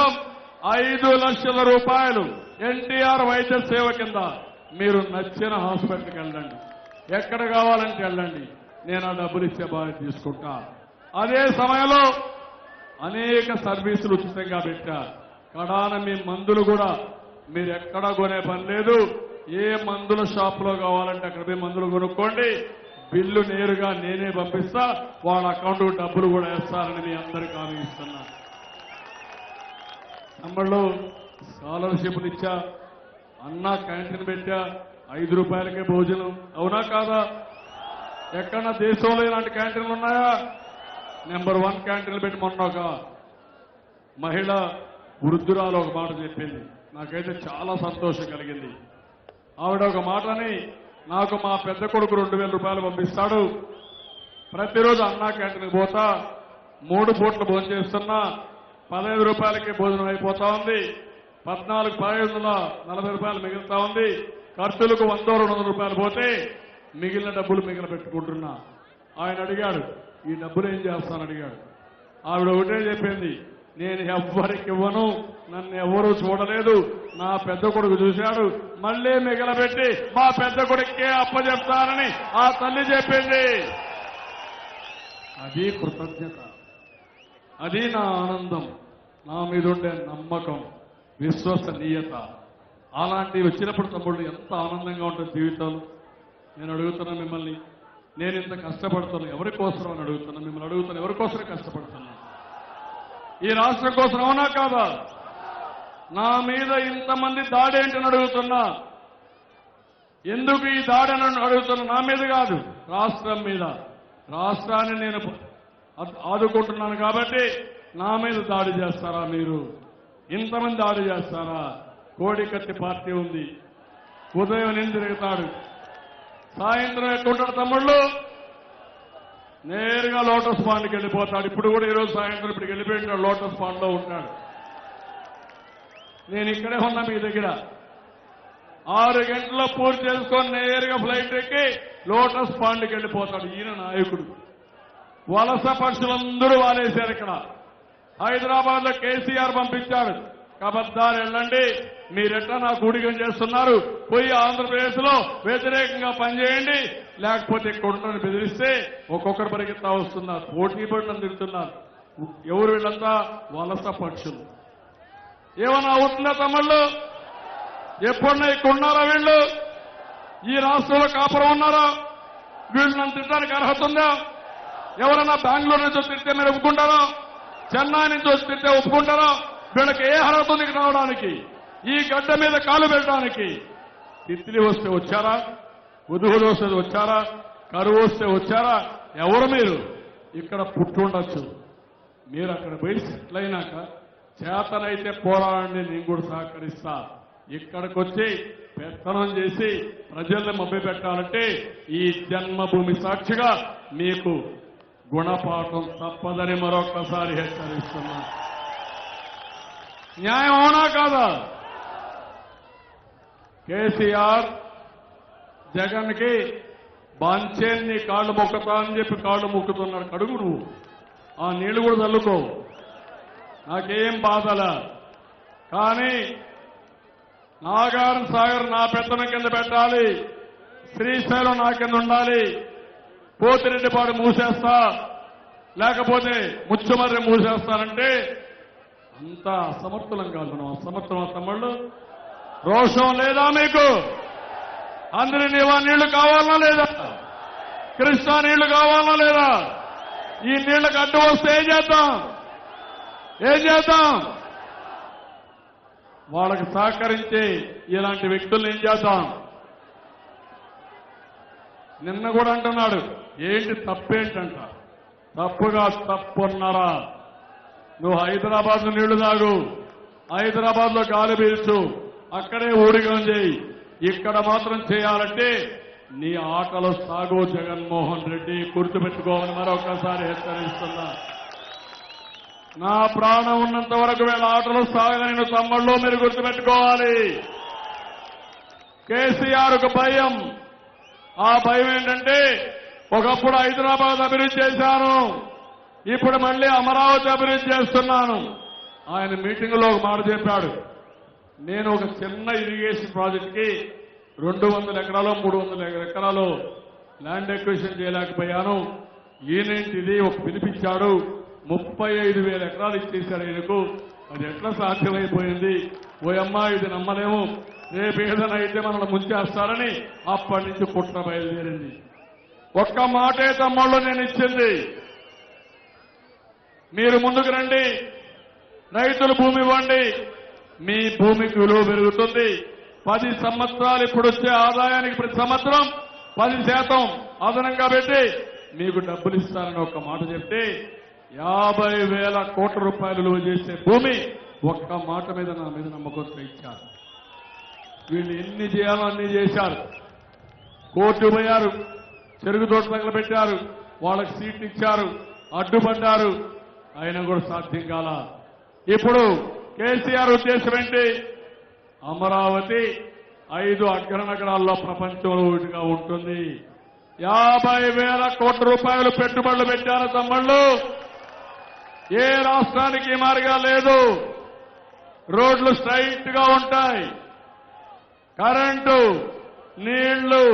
5 లక్షల రూపాయలు ఎన్టీఆర్ వైద్య సేవ కింద మీరు నచ్చిన హాస్పిటల్కి వెళ్ళండి, ఎక్కడ కావాలంటే వెళ్ళండి, నేను ఆ డబ్బులు ఇచ్చే బాధ్యత తీసుకుంటా. అదే సమయంలో అనేక సర్వీసులు ఉచితంగా పెట్టా. కడాన మీ మందులు కూడా మీరు ఎక్కడా కొనే పని లేదు. ఏ మందుల షాప్లో కావాలంటే అక్కడ పోయి మందులు కొనుక్కోండి, బిల్లు నేరుగా నేనే పంపిస్తా, వాళ్ళ అకౌంట్ డబ్బులు కూడా వేస్తారని మీ అందరికీ హామీ ఇస్తున్నా. నమ్మళ్ళు స్కాలర్షిప్లు ఇచ్చా, అన్నా క్యాంటీన్ పెట్టా, 5 రూపాయలకే భోజనం, అవునా కాదా? ఎక్కడన్నా దేశంలో ఇలాంటి క్యాంటీన్లు ఉన్నాయా? నెంబర్ 1 క్యాంటీన్లు పెట్టి మొన్న ఒక మహిళ వృద్ధురాలు ఒక మాట చెప్పింది. నాకైతే చాలా సంతోషం కలిగింది. ఆవిడ ఒక మాటని, నాకు మా పెద్ద కొడుకు 2000 రూపాయలు పంపిస్తాడు, ప్రతిరోజు అన్నా క్యాంటీన్కి పోతా, 3 పూట్ల భోజనం చేస్తున్నా, 15 రూపాయలకి భోజనం అయిపోతా ఉంది, 1540 రూపాయలు మిగులుతా ఉంది, ఖర్చులకు 100-200 రూపాయలు పోతే మిగిలిన డబ్బులు పెట్టుకుంటున్నా. ఆయన అడిగాడు, ఈ డబ్బులు ఏం చేస్తానని అడిగాడు. ఆవిడ ఒకటే చెప్పింది, నేను ఎవ్వరికి ఇవ్వను, నన్ను ఎవరూ చూడలేదు, నా పెద్ద కొడుకు చూశాడు, మళ్లీ మిగలబెట్టి మా పెద్ద కొడుకే అప్పచెప్తానని ఆ తల్లి చెప్పింది. అది కృతజ్ఞత, అది నా ఆనందం, నా మీద ఉండే నమ్మకం, విశ్వసనీయత. అలాంటివి వచ్చినప్పుడు తమ్ముళ్ళు ఎంత ఆనందంగా ఉంటుంది జీవితాలు. నేను అడుగుతున్నా మిమ్మల్ని, నేను ఇంత కష్టపడుతున్నా ఎవరి కోసం అని అడుగుతున్నా, మిమ్మల్ని అడుగుతున్నా ఎవరి కోసం కష్టపడుతున్నా? ఈ రాష్ట్రం కోసం అవునా కాదా? నా మీద ఇంతమంది దాడి ఏంటని అడుగుతున్నా. ఎందుకు ఈ దాడి అని అడుగుతున్నా? నా మీద కాదు, రాష్ట్రం మీద. రాష్ట్రాన్ని నేను ఆదుకుంటున్నాను కాబట్టి నా మీద దాడి చేస్తారా మీరు? ఇంతమంది దాడి చేస్తారా? కోడికత్తి పార్టీ ఉంది, ఉదయం నేను తిరుగుతాడు, సాయంత్రం ఎట్టుంటాడు తమ్ముళ్ళు? నేరుగా లోటస్ పాండ్కి వెళ్ళిపోతాడు. ఇప్పుడు కూడా ఈరోజు సాయంత్రం ఇప్పటికి వెళ్ళిపోయినాడు, లోటస్ పాండ్ లో ఉంటాడు. నేను ఇక్కడే ఉన్నా మీ దగ్గర. 6 గంటల్లో పూర్తి చేసుకొని నేరుగా ఫ్లైట్ ఎక్కి లోటస్ పాండ్కి వెళ్ళిపోతాడు. ఈయన నాయకుడు. వలస పక్షులందరూ వాలేశారు. ఇక్కడ హైదరాబాద్ లో కేసీఆర్ పంపించాడు, కబద్దారు వెళ్ళండి, మీరెట్లా నాకు ఊడిగం చేస్తున్నారు, పోయి ఆంధ్రప్రదేశ్ లో వ్యతిరేకంగా పనిచేయండి, లేకపోతే ఇక్కడ ఉండని బెదిరిస్తే ఒక్కొక్కరు పరిగెత్తా వస్తున్నారు, పోటీ పడిన తిరుగుతున్నారు. ఎవరు వీళ్ళంతా? వలస పక్షులు. ఏమన్నా అవుతుందా తమ్ముళ్ళు? ఎప్పుడన్నా ఇక్కడ ఉన్నారా వీళ్ళు? ఈ రాష్ట్రంలో కాపురం ఉన్నారా? వీళ్ళు నన్ను తిట్టడానికి అర్హత ఉందా? ఎవరన్నా బెంగళూరు నుంచి వచ్చి తిడితే మీరు ఒప్పుకుంటారా? చెన్నై నుంచి వచ్చి తిడితే ఒప్పుకుంటారా? వీళ్ళకి ఏ అర్హత ఉంది ఇక్కడ రావడానికి, ఈ గడ్డ మీద కాలు పెట్టడానికి? తిత్తిలి వస్తే వచ్చారా? ఉదుహులు వస్తే వచ్చారా? కరువు వస్తే వచ్చారా? ఎవరు మీరు? ఇక్కడ పుట్టుండొచ్చు, మీరు అక్కడ పోయి సెటిల్ అయినాక చేతనైతే పోరాడండి, నేను కూడా సహకరిస్తా. ఇక్కడికి వచ్చి పెత్తనం చేసి ప్రజల్ని మభ్యపెట్టాలంటే ఈ జన్మభూమి సాక్షిగా మీకు గుణపాఠం తప్పదని మరొక్కసారి హెచ్చరిస్తున్నా. న్యాయం అవునా కాదా? కేసీఆర్ జగన్ కి బాంచేన్ని కాళ్ళు మొక్కుతా అని చెప్పి కాళ్ళు మొక్కుతున్నాడు. కడుగు నువ్వు, ఆ నీళ్లు కూడా చల్లుకో, నాకేం బాధలా. కానీ నాగార్జున సాగర్ నా పెత్తనం కింద పెట్టాలి, శ్రీశైలం నా కింద ఉండాలి, పోతిరెడ్డిపాడు మూసేస్తా, లేకపోతే ముచ్చమర్రి మూసేస్తానంటే అంతా అసమర్థులం కాదు. మనం అసమర్థం తమ్ముళ్ళు. రోషం లేదా మీకు? అందరి నీళ్లు కావాలనా లేదా? కృష్ణా నీళ్లు కావాలనా లేదా? ఈ నీళ్లకు అడ్డు వస్తే ఏం చేద్దాం? వాళ్ళకి సహకరించి ఇలాంటి వ్యక్తులను ఏం చేద్దాం? నిన్న కూడా అంటున్నాడు, ఏంటి తప్పేంటంట. తప్పుగా తప్పున్నారా? నువ్వు హైదరాబాద్ లో నీళ్లు తాగు, హైదరాబాద్ లో గాలి పీల్చు, అక్కడే ఊడిగం చేయి. ఇక్కడ మాత్రం చేయాలంటే నీ ఆటలు సాగు జగన్మోహన్ రెడ్డి, గుర్తుపెట్టుకోమని మరొకసారి హెచ్చరిస్తున్నా. నా ప్రాణం ఉన్నంత వరకు వీళ్ళ ఆటలు సాగని తమ్ముళ్ళు మీరు గుర్తుపెట్టుకోవాలి. కేసీఆర్కు భయం. ఆ భయం ఏంటంటే ఒకప్పుడు హైదరాబాద్ అభివృద్ధి చేశాను, ఇప్పుడు మళ్లీ అమరావతి అభివృద్ధి చేస్తున్నాను. ఆయన మీటింగ్ లో ఒక మాట చెప్పాడు, నేను ఒక చిన్న ఇరిగేషన్ ప్రాజెక్ట్ కి 200 ఎకరాలు 300 ఎకరాలు ల్యాండ్ ఎక్విజిషన్ చేయలేకపోయాను. ఈయనేంటిది ఒక పిలిపించాడు, 35,000 ఎకరాలు ఇచ్చేశాడు ఆయనకు. అది ఎట్లా సాధ్యమైపోయింది? ఓయమ్మా ఇది నమ్మలేము, రేపు ఏదైనా అయితే మనల్ని ముంచేస్తారని అప్పటి నుంచి కుట్ర బయలుదేరింది. ఒక్క మాటే తమ్ముళ్ళు నేను ఇచ్చింది, మీరు ముందుకు రండి, రైతులు భూమి ఇవ్వండి, మీ భూమికి విలువ పెరుగుతుంది. 10 సంవత్సరాలు ఇప్పుడు వచ్చే ఆదాయానికి ప్రతి సంవత్సరం 10% అదనంగా పెట్టి మీకు డబ్బులు ఇస్తానని ఒక మాట చెప్తే 50,000 కోట్ల రూపాయలు విలువ చేసే భూమి ఒక్క మాట మీద నా మీద నమ్మకంతో ఇచ్చారు. వీళ్ళు ఎన్ని చేయాలో అన్ని చేశారు. కోర్టు పోయారు, చెరుకు తోట తగలబెట్టారు, వాళ్ళకి సీట్లు ఇచ్చారు, అడ్డుపడ్డారు, అయినా కూడా సాధ్యం కాల. ఇప్పుడు కేసీఆర్ ఉద్దేశం ఏంటి? అమరావతి 5 అగ్రనగరాల్లో ప్రపంచంలో ఒకటిగా ఉంటుంది. 50,000 కోట్ల రూపాయలు పెట్టుబడులు పెట్టారు తమ్ముళ్ళు. ఏ రాష్ట్రానికి మారుగా లేదు. రోడ్లు స్ట్రైట్ గా ఉంటాయి, కరెంటు, నీళ్లు,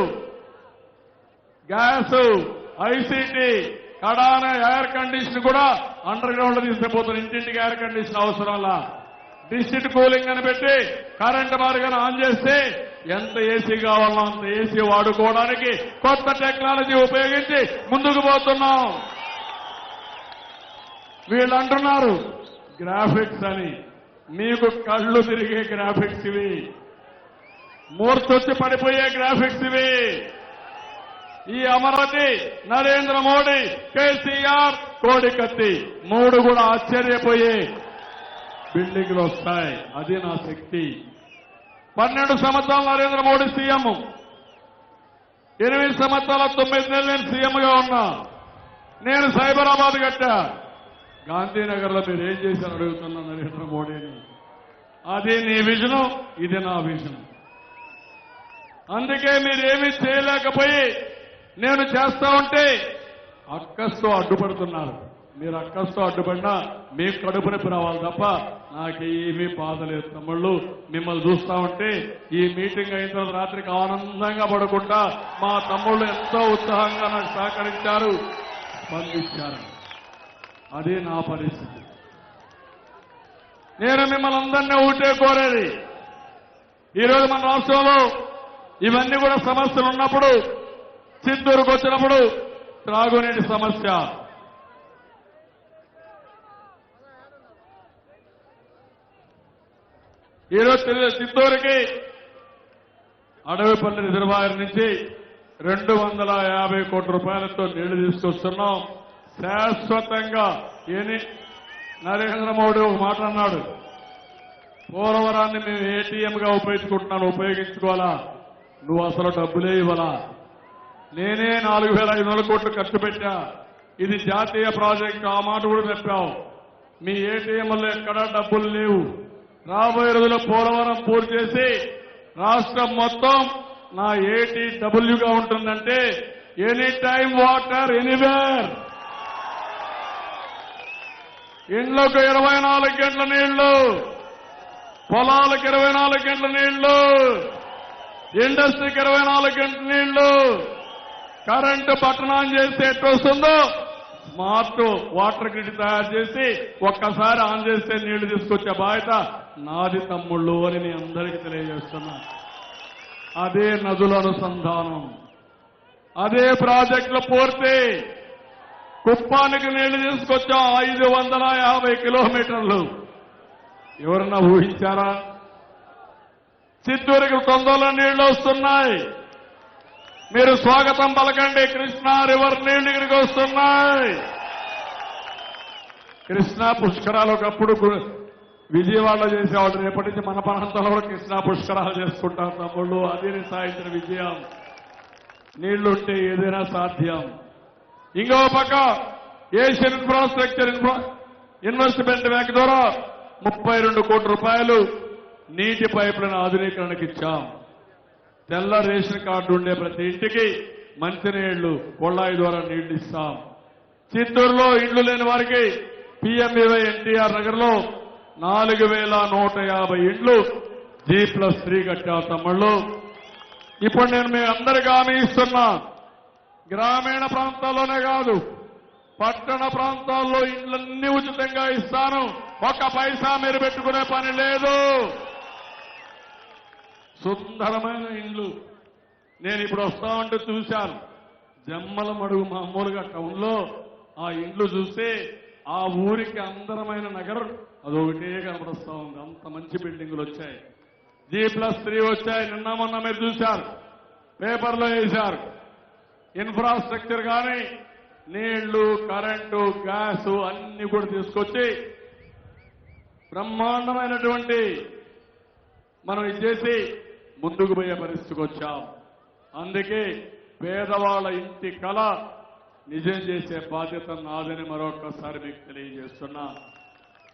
గ్యాస్, ఐసీటీ, కడాన ఎయిర్ కండిషన్ కూడా అండర్ గ్రౌండ్ తీసుకుపోతున్న ఇంటింటికి ఎయిర్ కండిషన్ అవసరంలా. డిస్ట్రిక్ట్ కూలింగ్ అని పెట్టి కరెంటు మార్గాన్ని ఆన్ చేస్తే ఎంత ఏసీ కావాలో అంత ఏసీ వాడుకోవడానికి కొత్త టెక్నాలజీ ఉపయోగించి ముందుకు పోతున్నాం. వీళ్ళు అంటున్నారు గ్రాఫిక్స్ అని. మీకు కళ్ళు తిరిగే గ్రాఫిక్స్ ఇవి, మూర్తొచ్చి పడిపోయే గ్రాఫిక్స్ ఇవి. ఈ అమరావతి, నరేంద్ర మోడీ, కేసీఆర్, కోడికత్తి 3 కూడా ఆశ్చర్యపోయే బిల్డింగ్లు వస్తాయి. అది నా శక్తి. 12 సంవత్సరాలు నరేంద్ర మోడీ సీఎం, 8 సంవత్సరాల 9 నెలలు నేను సీఎంగా ఉన్నా. నేను సైబరాబాద్ కట్టా. గాంధీనగర్లో మీరు ఏం చేశారు అడుగుతున్నా నరేంద్ర మోడీని. అది నీ విజను, ఇది నా విజన్. అందుకే మీరేమీ చేయలేకపోయి నేను చేస్తా ఉంటే అక్కస్తో అడ్డుపడుతున్నారు. మీరు అక్కస్తో అడ్డుపడినా మీకు కడుపు నొప్పి రావాలి తప్ప నాకేమీ బాధ లేదు తమ్ముళ్ళు. మిమ్మల్ని చూస్తా ఉంటే ఈ మీటింగ్ అయిన తర్వాత రాత్రికి ఆనందంగా పడకుండా మా తమ్ముళ్ళు ఎంతో ఉత్సాహంగా నాకు సహకరించారు, స్పందించారు. అదే నా పరిస్థితి. నేను మిమ్మల్ని అందరినీ ఒకటే కోరేది, ఈరోజు మన రాష్ట్రంలో ఇవన్నీ కూడా సమస్యలు ఉన్నప్పుడు, చిత్తూరుకు వచ్చినప్పుడు త్రాగునీటి సమస్య, ఈరోజు చిత్తూరుకి అడవిపల్లి రిజర్వాయర్ నుంచి 250 కోట్ల రూపాయలతో నీళ్లు తీసుకొస్తున్నాం శాశ్వతంగా. నరేంద్ర మోడీ ఒక మాట అన్నాడు, పోలవరాన్ని మేము ఏటీఎంగా ఉపయోగించుకోవాలా, నువ్వు అసలు డబ్బులే ఇవ్వాలా. నేనే 4,500 కోట్లు ఖర్చు పెట్టా, ఇది జాతీయ ప్రాజెక్టు, ఆ మాట కూడా చెప్పావు. మీ ఏటీఎంలో ఎక్కడా డబ్బులు లేవు. రాబోయే రోజుల్లో పోలవరం పూర్తి చేసి రాష్ట్రం మొత్తం నా ఏటీడబ్ల్యూగా ఉంటుందంటే ఎనీ టైం వాటర్ ఎనీవేర్. ఇండ్లకు 24 గంటల నీళ్లు, పొలాలకు 24 గంటల నీళ్లు, ఇండస్ట్రీకి 24 గంటల నీళ్లు, కరెంటు బటన్ ఆన్ చేస్తే ఎట్టు వస్తుందో స్మార్ట్ వాటర్ గ్రిడ్ తయారు చేసి ఒక్కసారి ఆన్ చేస్తే నీళ్లు తీసుకొచ్చే బాధ్యత నాది తమ్ముళ్ళు అని మీ అందరికీ తెలియజేస్తున్నా. అదే నదుల అనుసంధానం, అదే ప్రాజెక్టుల పూర్తి. కుప్పానికి నీళ్లు తీసుకొచ్చాం 550 కిలోమీటర్లు. ఎవరన్నా ఊహించారా? చిత్తూరుకి తొందరలో నీళ్లు వస్తున్నాయి. మీరు స్వాగతం పలకండి, కృష్ణా రివర్ నీళ్లు ఇక్కడికి వస్తున్నాయి. కృష్ణా పుష్కరాలు ఒకప్పుడు విజయవాడలో చేసేవాళ్ళు, రేపటి నుంచి మన ప్రాంతంలో కూడా కృష్ణా పుష్కరాలు చేసుకుంటాం తమ్ముళ్ళు. అది సాధించిన విజయం. నీళ్లుంటే ఏదైనా సాధ్యం. ఇంకో పక్క ఏషియన్ ఇన్ఫ్రాస్ట్రక్చర్ ఇన్వెస్ట్మెంట్ బ్యాంక్ ద్వారా 32 కోట్ల రూపాయలు నీటి పైపులను ఆధునీకరణకు ఇచ్చాం. తెల్ల రేషన్ కార్డు ఉండే ప్రతి ఇంటికి మంచినీళ్లు కొళ్ళాయి ద్వారా నీళ్లు ఇస్తాం. చిత్తూరులో ఇండ్లు లేని వారికి పీఎంఏవై ఎన్టీఆర్ నగర్ లో 4,150 ఇండ్లు G+3 కట్టాం తమ్ముళ్ళు. ఇప్పుడు నేను మీ అందరికీ హామీ ఇస్తున్నా, గ్రామీణ ప్రాంతాల్లోనే కాదు పట్టణ ప్రాంతాల్లో ఇండ్లన్నీ ఉచితంగా ఇస్తాను. ఒక్క పైసా మీరు పెట్టుకునే పని లేదు. సుందరమైన ఇండ్లు. నేను ఇప్పుడు వస్తా ఉంటే చూశాను, జమ్మల మడుగు మామూలుగా టౌన్లో ఆ ఇండ్లు చూస్తే ఆ ఊరికి అందరమైన నగరం అదొకటే కనపడుస్తా ఉంది. అంత మంచి బిల్డింగులు వచ్చాయి. G+3 వచ్చాయి. నిన్న మొన్న మీరు చూశారు, పేపర్లో వేశారు. ఇన్ఫ్రాస్ట్రక్చర్ కానీ నీళ్లు, కరెంటు, గ్యాసు అన్ని కూడా తీసుకొచ్చి బ్రహ్మాండమైనటువంటి మనం ఇచ్చేసి ముందుకు పోయే పరిస్థితికి వచ్చాం. అందుకే పేదవాళ్ళ ఇంటి కళ నిజం చేసే బాధ్యత నాదని మరొకసారి మీకు తెలియజేస్తున్నా.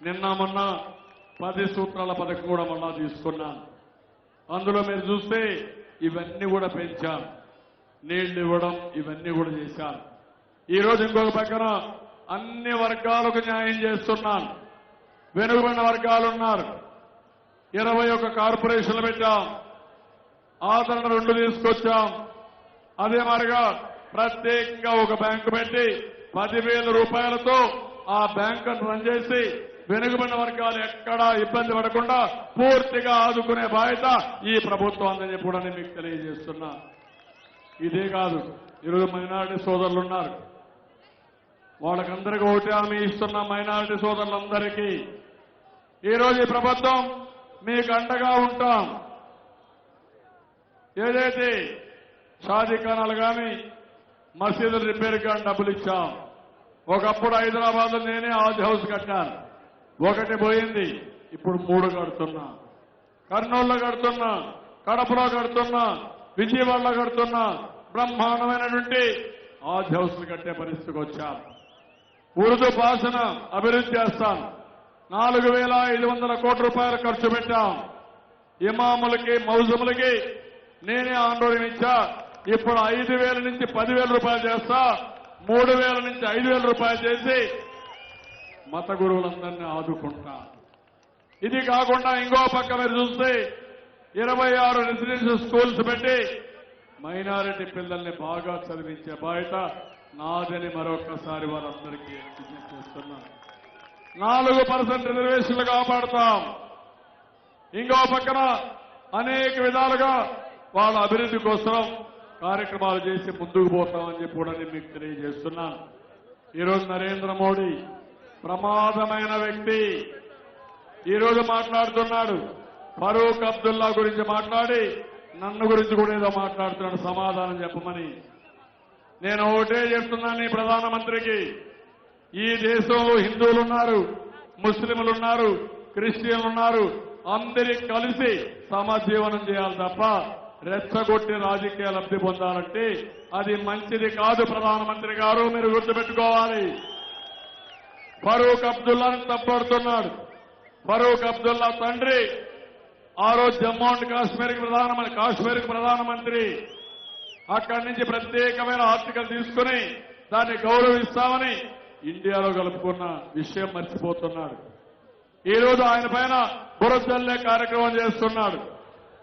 నిన్న మొన్న 10 సూత్రాల పథకం కూడా మళ్ళా తీసుకున్నాను. అందులో మీరు చూస్తే ఇవన్నీ కూడా పెంచాను, నీళ్లు ఇవ్వడం ఇవన్నీ కూడా చేశాను. ఈరోజు ఇంకొక పక్కన అన్ని వర్గాలకు న్యాయం చేస్తున్నాను. వెనుకబడిన వర్గాలు ఉన్నారు, 21 కార్పొరేషన్లు పెట్టాం, ఆదరణ 2 తీసుకొచ్చాం. అదే మాదిరిగా ప్రత్యేకంగా ఒక బ్యాంకు పెట్టి 10,000 రూపాయలతో ఆ బ్యాంకును రన్ చేసి వెనుకబడిన వర్గాలు ఎక్కడా ఇబ్బంది పడకుండా పూర్తిగా ఆదుకునే బాధ్యత ఈ ప్రభుత్వం అందని చెప్పి కూడా నేను మీకు తెలియజేస్తున్నా. ఇదే కాదు, ఈరోజు మైనారిటీ సోదరులు ఉన్నారు, వాళ్ళకందరికీ ఒకటే హామీ ఇస్తున్న మైనారిటీ సోదరులందరికీ ఈరోజు ఈ ప్రభుత్వం మీకు అండగా ఉంటాం. ఏదైతే షాదీఖానాలు కానీ మసీదులు రిపేర్ కానీ డబ్బులు ఇచ్చాం. ఒకప్పుడు హైదరాబాద్ లో నేనే హాజ్ హౌస్ కట్టాను, 1 పోయింది, ఇప్పుడు 3 కడుతున్నా. కర్నూలులో కడుతున్నా, కడపలో కడుతున్నా, విజయవాడలో కడుతున్నా. బ్రహ్మాండమైనటువంటి హాజ్ హౌస్లు కట్టే పరిస్థితికి వచ్చాం. ఉర్దూ భాషన అభివృద్ధి చేస్తాను. 4,500 కోట్ల రూపాయలు ఖర్చు పెట్టాం. ఇమాములకి, మౌజములకి నేనే ఆందోళన ఇచ్చా. ఇప్పుడు 5,000 నుంచి 10,000 రూపాయలు చేస్తా, 3,000 నుంచి 5,000 రూపాయలు చేసి మత గురువులందరినీ ఆదుకుంటా. ఇది కాకుండా ఇంకో పక్క మీరు చూస్తే 26 రెసిడెన్షియల్ స్కూల్స్ పెట్టి మైనారిటీ పిల్లల్ని బాగా చదివించే బాధ్యత నాదని మరొకసారి వారందరికీ విజ్ఞప్తి చేస్తున్నాను. 4% రిజర్వేషన్లు కాపాడుతాం. ఇంకో పక్కన అనేక విధాలుగా వాళ్ళ అభివృద్ధి కోసం కార్యక్రమాలు చేసి ముందుకు పోతామని చెప్పి కూడా నేను మీకు తెలియజేస్తున్నాను. ఈరోజు నరేంద్ర మోడీ ప్రమాదమైన వ్యక్తి ఈరోజు మాట్లాడుతున్నాడు. ఫరూక్ అబ్దుల్లా గురించి మాట్లాడి నన్ను గురించి కూడా ఏదో మాట్లాడుతున్నాడు, సమాధానం చెప్పమని. నేను ఒకటే చెప్తున్నాను ఈ ప్రధానమంత్రికి, ఈ దేశంలో హిందువులు ఉన్నారు, ముస్లింలు ఉన్నారు, క్రిస్టియన్లు ఉన్నారు, అందరి కలిసి సమజీవనం చేయాలి తప్ప రెచ్చగొట్టి రాజకీయ లబ్ధి పొందాలంటే అది మంచిది కాదు. ప్రధానమంత్రి గారు మీరు గుర్తుపెట్టుకోవాలి. ఫరూక్ అబ్దుల్లాని తప్పడుతున్నాడు. ఫరూక్ అబ్దుల్లా తండ్రి ఆ రోజు జమ్మూ అండ్ కాశ్మీర్కి ప్రధానమంత్రి అక్కడి నుంచి ప్రత్యేకమైన ఆర్టికల్ తీసుకుని దాన్ని గౌరవిస్తామని ఇండియాలో కలుపుకున్న విషయం మర్చిపోతున్నాడు. ఈ రోజు ఆయన పైన బురదల్లే కార్యక్రమం చేస్తున్నాడు.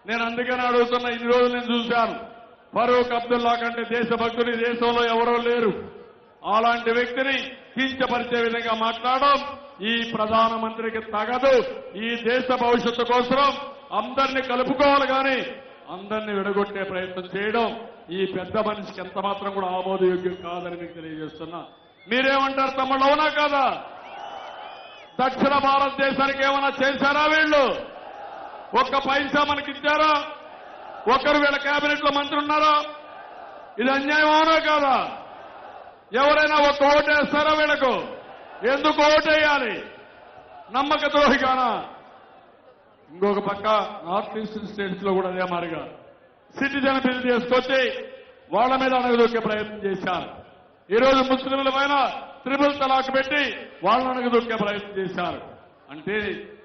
నేను అందుకని అడుగుతున్నా, ఇన్ని రోజులు నేను చూశాను, ఫరూక్ అబ్దుల్లా కంటే దేశభక్తులు ఈ దేశంలో ఎవరో లేరు. అలాంటి వ్యక్తిని కించపరిచే విధంగా మాట్లాడడం ఈ ప్రధానమంత్రికి తగదు. ఈ దేశ భవిష్యత్తు కోసం అందరినీ కలుపుకోవాలి కానీ అందరినీ విడగొట్టే ప్రయత్నం చేయడం ఈ పెద్ద మనిషికి ఎంత మాత్రం కూడా ఆమోదయోగ్యం కాదని మీకు తెలియజేస్తున్నా. మీరేమంటారు తమ్ముళ్ళు, అవునా కాదా? దక్షిణ భారతదేశానికి ఏమైనా చేశారా వీళ్ళు? ఒక్క పైసా మనకి ఇచ్చారా? ఒక్కరు వీళ్ళ కేబినెట్ లో మంత్రి ఉన్నారా? ఇది అన్యాయం అవునా కాదా? ఎవరైనా ఒక్క ఓటేస్తారా వీళ్ళకు? ఎందుకు ఓటేయాలి? నమ్మక ద్రోహిగానా? ఇంకొక పక్క నార్త్ ఈస్టర్న్ స్టేట్స్ లో కూడా అదే మారిగా సిటిజన్ బిల్ తీసుకొచ్చి వాళ్ళ మీద అణగదొక్కే ప్రయత్నం చేశారు. ఈరోజు ముస్లింల పైన త్రిపుల్ తలాక్ పెట్టి వాళ్ళని అణగదొక్కే ప్రయత్నం చేశారు. అంటే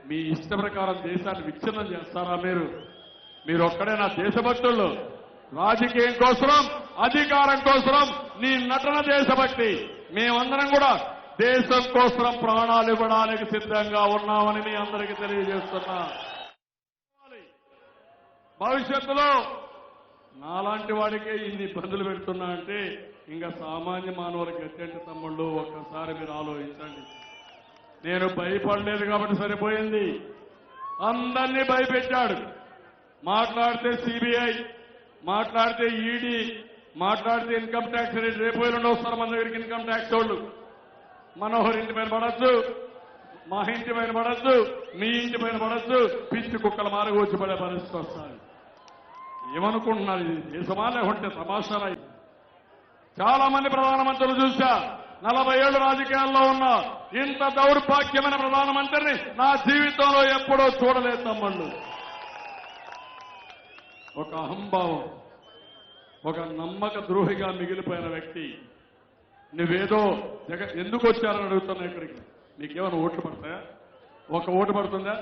మీ ఇష్ట ప్రకారం దేశాన్ని విచ్ఛిన్నం చేస్తారా మీరు? మీరు ఒక్కడైనా దేశభక్తులు? రాజకీయం కోసం, అధికారం కోసం నీ నటన దేశభక్తి. మేమందరం కూడా దేశం కోసం ప్రాణాలు ఇవ్వడానికి సిద్ధంగా ఉన్నామని మీ అందరికీ తెలియజేస్తున్నా. భవిష్యత్తులో నాలాంటి వాడికే ఇన్ని ఇబ్బందులు పెడుతున్నా అంటే ఇంకా సామాన్య మానవులకి ఎట్టంటి తమ్ముళ్ళు ఒక్కసారి మీరు ఆలోచించండి. నేను భయపడలేదు కాబట్టి సరిపోయింది. అందరినీ భయపెట్టాడు. మాట్లాడితే సిబిఐ, మాట్లాడితే ఈడీ, మాట్లాడితే ఇన్కమ్ ట్యాక్స్ రేట్. రేపు ఎల్లుండి వస్తారు మన దగ్గరికి ఇన్కమ్ ట్యాక్స్ వాళ్ళు. మనోహర్ ఇంటి పైన పడద్దు, మా ఇంటి పైన పడద్దు, మీ ఇంటి పైన పడద్దు, పిచ్చి కుక్కల మారుగు వచ్చి పడే పరిస్థితి వస్తుంది. ఏమనుకుంటున్నారు? ఇది దేశమా లేకుంటే తమాషాలా? చాలా మంది ప్రధానమంత్రులు చూశా, 40 ఏళ్లు రాజకీయాల్లో ఉన్నా ఇంత దౌర్భాగ్యమైన ప్రధానమంత్రిని నా జీవితంలో ఎప్పుడూ చూడలేదు తమ్ముళ్ళు. ఒక అహంభావం, ఒక నమ్మక ద్రోహిగా మిగిలిపోయిన వ్యక్తి. నువ్వేదో ఎందుకు వచ్చారని అడుగుతున్నా ఇక్కడికి. నీకేమైనా ఓట్లు పడతాయా? ఒక ఓటు పడుతుందా?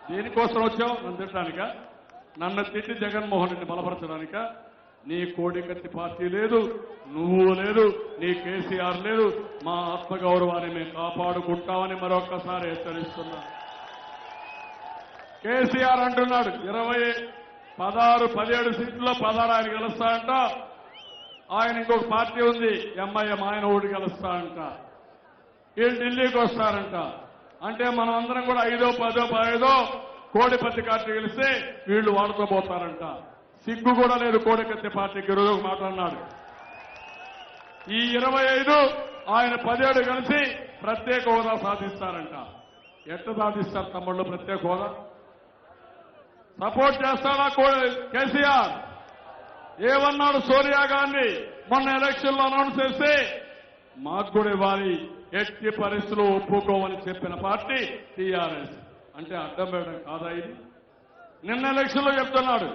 దేనికోసం వచ్చావు? నన్ను తిట్టడానికా? నన్ను తిట్టి జగన్మోహన్ రెడ్డి బలపరచడానికా? నీ కోడికత్తి పార్టీ లేదు, నువ్వు లేదు, నీ కేసీఆర్ లేదు. మా ఆత్మగౌరవాన్ని మేము కాపాడుకుంటామని మరొక్కసారి హెచ్చరిస్తున్నా. కేసీఆర్ అంటున్నాడు 17 సీట్లలో 16 ఆయన గెలుస్తాయంట. ఆయన ఇంకొక పార్టీ ఉంది ఎంఐఎం, ఆయన ఓటు గెలుస్తారంట. వీళ్ళు ఢిల్లీకి వస్తారంట. అంటే మనం అందరం కూడా 5, 10, 15 కోడిపత్తి పార్టీ గెలిస్తే వీళ్ళు వాళ్ళతో పోతారంట. సిగ్గు కూడా లేదు కోడికత్తి పార్టీకి. రోజు ఒక మాట అన్నాడు, ఈ 25 ఆయన 17 కలిసి ప్రత్యేక హోదా సాధిస్తారంట. ఎట్లా సాధిస్తారు తమ్ముళ్ళు ప్రత్యేక హోదా? సపోర్ట్ చేస్తాడా కేసీఆర్? ఏమన్నాడు సోనియా గాంధీ మొన్న ఎలక్షన్ లో అనౌన్స్ చేస్తే మాకు కూడా ఇవ్వాలి, ఎట్టి పరిస్థితులు ఒప్పుకోమని చెప్పిన పార్టీ టీఆర్ఎస్. అంటే అడ్డం పెట్టడం కాదా ఇది? నిన్న ఎలక్షన్ లో చెప్తున్నాడు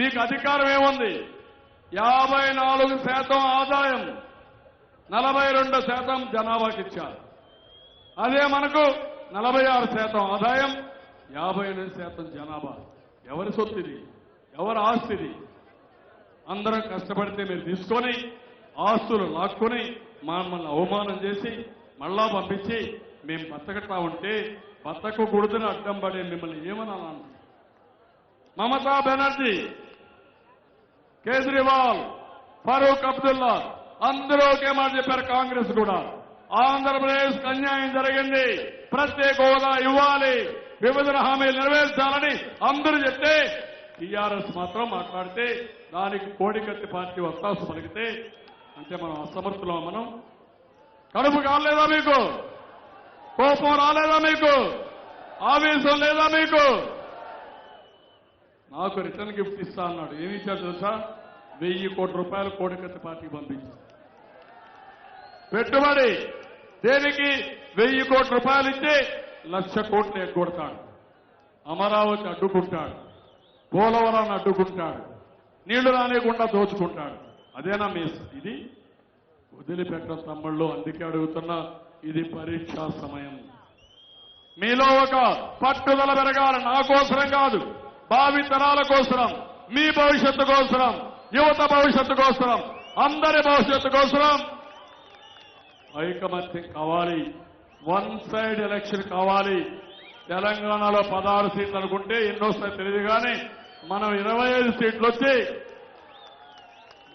మీకు అధికారం ఏముంది, 54% ఆదాయం, 42% జనాభాకి ఇచ్చారు. అదే మనకు 46% ఆదాయం, 58% జనాభా. ఎవరి సొత్తుది? ఎవరి ఆస్తిది? అందరం కష్టపడితే మీరు తీసుకొని ఆస్తులు లాక్కొని మమ్మల్ని అవమానం చేసి మళ్ళా పంపించి మేము బతకటా ఉంటే బతకు గుడిని అడ్డం పడే మిమ్మల్ని ఏమనాలన్నా? మమతా బెనర్జీ, కేజ్రీవాల్, ఫరూక్ అబ్దుల్లా అందరూ ఒకే మాట చెప్పారు. కాంగ్రెస్ కూడా ఆంధ్రప్రదేశ్ అన్యాయం జరిగింది, ప్రత్యేక హోదా ఇవ్వాలి, విభజన హామీలు నెరవేర్చాలని అందరూ చెప్తే టీఆర్ఎస్ మాత్రం మాట్లాడితే దానికి కోడికత్తి పార్టీ వత్తాసు పలికితే అంటే మనం అసమర్థులం. మనం కడుపు కాలేదా మీకు? కోపం రాలేదా మీకు? ఆవేశం లేదా మీకు? నాకు రిటర్న్ గిఫ్ట్ ఇస్తా అన్నాడు. ఏమి ఇచ్చారు తెలుసా? 1000 కోట్ల రూపాయలు కోడికత్తి పార్టీకి పంపించారు. పెట్టుబడి దేనికి? 1000 కోట్ల రూపాయలు ఇచ్చి 1,00,000 కోట్లు ఎగ్గొడతాడు. అమరావతి అడ్డుకుంటాడు, పోలవరాన్ని అడ్డుకుంటాడు, నీళ్లు రానియకుండా దోచుకుంటాడు. అదేనా మీ ఇది? వదిలిపెట్టడం తమ్ముళ్ళు. అందుకే అడుగుతున్నా, ఇది పరీక్షా సమయం. మీలో ఒక పట్టుదల పెరగాలి. నా కోసరం కాదు, భావి తరాల కోసరం, మీ భవిష్యత్తు కోసరం, యువత భవిష్యత్తు కోసరం, అందరి భవిష్యత్తు కోసరం ఐకమత్యం కావాలి. 1 సైడ్ ఎలక్షన్ కావాలి. తెలంగాణలో 16 సీట్లు అనుకుంటే ఎన్నోసారి తెలియదు కానీ మనం 25 సీట్లు వచ్చి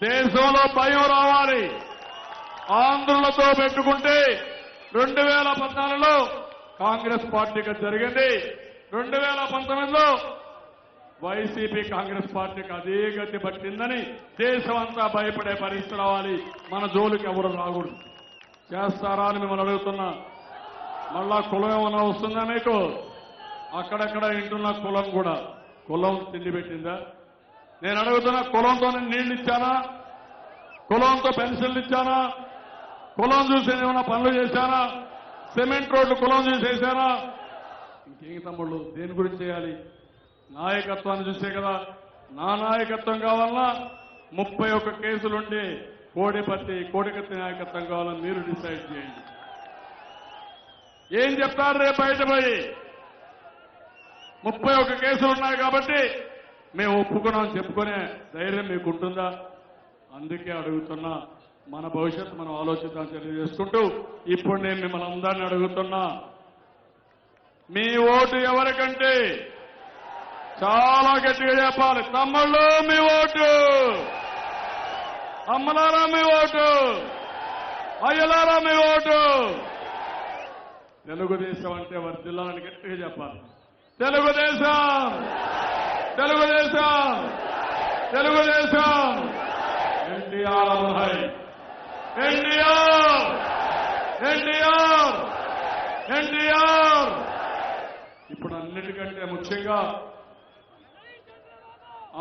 దేశంలో భయం రావాలి. ఆంధ్రులతో పెట్టుకుంటే 2014లో కాంగ్రెస్ పార్టీకి జరిగింది, 2019లో వైసీపీ కాంగ్రెస్ పార్టీకి అదే గతి పట్టిందని దేశం అంతా భయపడే పరిస్థితి రావాలి. మన జోలికి ఎవరు రాకూడదు. చేస్తారా అని మిమ్మల్ని అడుగుతున్నా. మళ్ళా కులం ఏమన్నా వస్తుందా మీకు? అక్కడక్కడ ఇంటున్న కులం కూడా కులం తిండి పెట్టిందా? నేను అడుగుతున్నా, కులంతో నేను నీళ్లు ఇచ్చానా? కులంతో పెన్షన్లు ఇచ్చానా? కులం చూసి ఏమైనా పనులు చేశానా? సిమెంట్ రోడ్లు కులం చూసి వేశానా? ఇంకేం తమ్ముళ్ళు, దేని గురించి చేయాలి? నాయకత్వాన్ని చూసే కదా. నా నాయకత్వం కావాలన్నా 31 కేసులుండి కోడికత్తి నాయకత్వం కావాలని మీరు డిసైడ్ చేయండి. ఏం చెప్తారు రేపు బయట పోయి? 31 కేసులు ఉన్నాయి కాబట్టి మేము ఒప్పుకున్నాం చెప్పుకునే ధైర్యం మీకు ఉంటుందా? అందుకే అడుగుతున్నా, మన భవిష్యత్తు మనం ఆలోచిద్దాం తెలియజేసుకుంటూ ఇప్పుడు నేను మిమ్మల్ని అందరినీ అడుగుతున్నా, మీ ఓటు ఎవరికంటే చాలా గట్టిగా చెప్పాలి. తమ్ముళ్ళు మీ ఓటు, అమ్మలారా మీ ఓటు, అయ్యలారా మీ ఓటు. తెలుగుదేశం అంటే వర్ధిల్లాలని గట్టిగా చెప్పాలి. తెలుగుదేశం, తెలుగుదేశం, తెలుగుదేశం. ఎన్టీఆర్ అమర్, ఎన్టీఆర్, ఎన్టీఆర్, ఎన్టీఆర్. ఇప్పుడు అన్నిటికంటే ముఖ్యంగా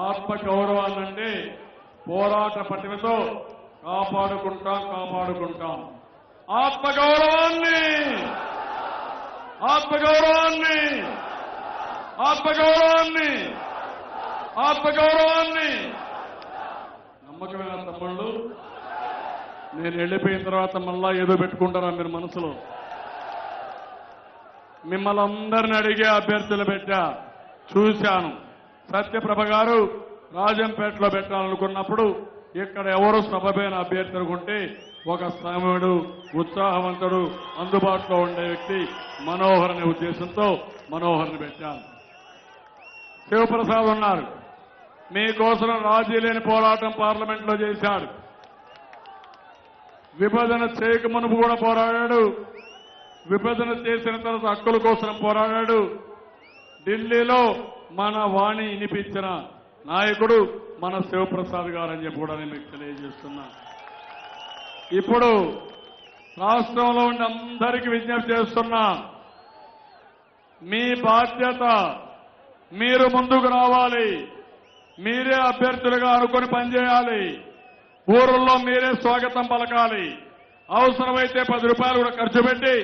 ఆత్మ గౌరవాన్నంటే పోరాట పటిమతో కాపాడుకుంటాం కాపాడుకుంటాం. ఆత్మగౌరవాన్ని ఆత్మగౌరవాన్ని ఆత్మగౌరవాన్ని ఆత్మగౌరవాన్ని నమ్మకమైన తమ్ముళ్ళు, నేను వెళ్ళిపోయిన తర్వాత మళ్ళా ఏదో పెట్టుకుంటారా మీరు మనసులో? మిమ్మల్ని అందరిని అడిగే అభ్యర్థులు పెట్టా, చూశాను. సత్యప్రభ గారు రాజంపేటలో పెట్టాలనుకున్నప్పుడు ఇక్కడ ఎవరు సభపైన అభ్యర్థి అనుకుంటే ఒక సమయుడు, ఉత్సాహవంతుడు, అందుబాటులో ఉండే వ్యక్తి మనోహర్ అనే ఉద్దేశంతో మనోహర్ని పెట్టాను. శివప్రసాద్ ఉన్నారు, మీకోసం రాజీ లేని పోరాటం పార్లమెంట్లో చేశాడు. విభజన చేయక మునుపు కూడా పోరాడాడు, విభజన చేసిన తర్వాత హక్కుల కోసం పోరాడాడు. ఢిల్లీలో మన వాణి వినిపించిన నాయకుడు మన శివప్రసాద్ గారు అని చెప్పి కూడా నేను మీకు తెలియజేస్తున్నా. ఇప్పుడు రాష్ట్రంలో ఉండి అందరికీ విజ్ఞప్తి చేస్తున్నా, మీ బాధ్యత, మీరు ముందుకు రావాలి, మీరే అభ్యర్థులుగా అనుకుని పనిచేయాలి, ఊరుల్లో మీరే స్వాగతం పలకాలి, అవసరమైతే 10 రూపాయలు కూడా ఖర్చు పెట్టి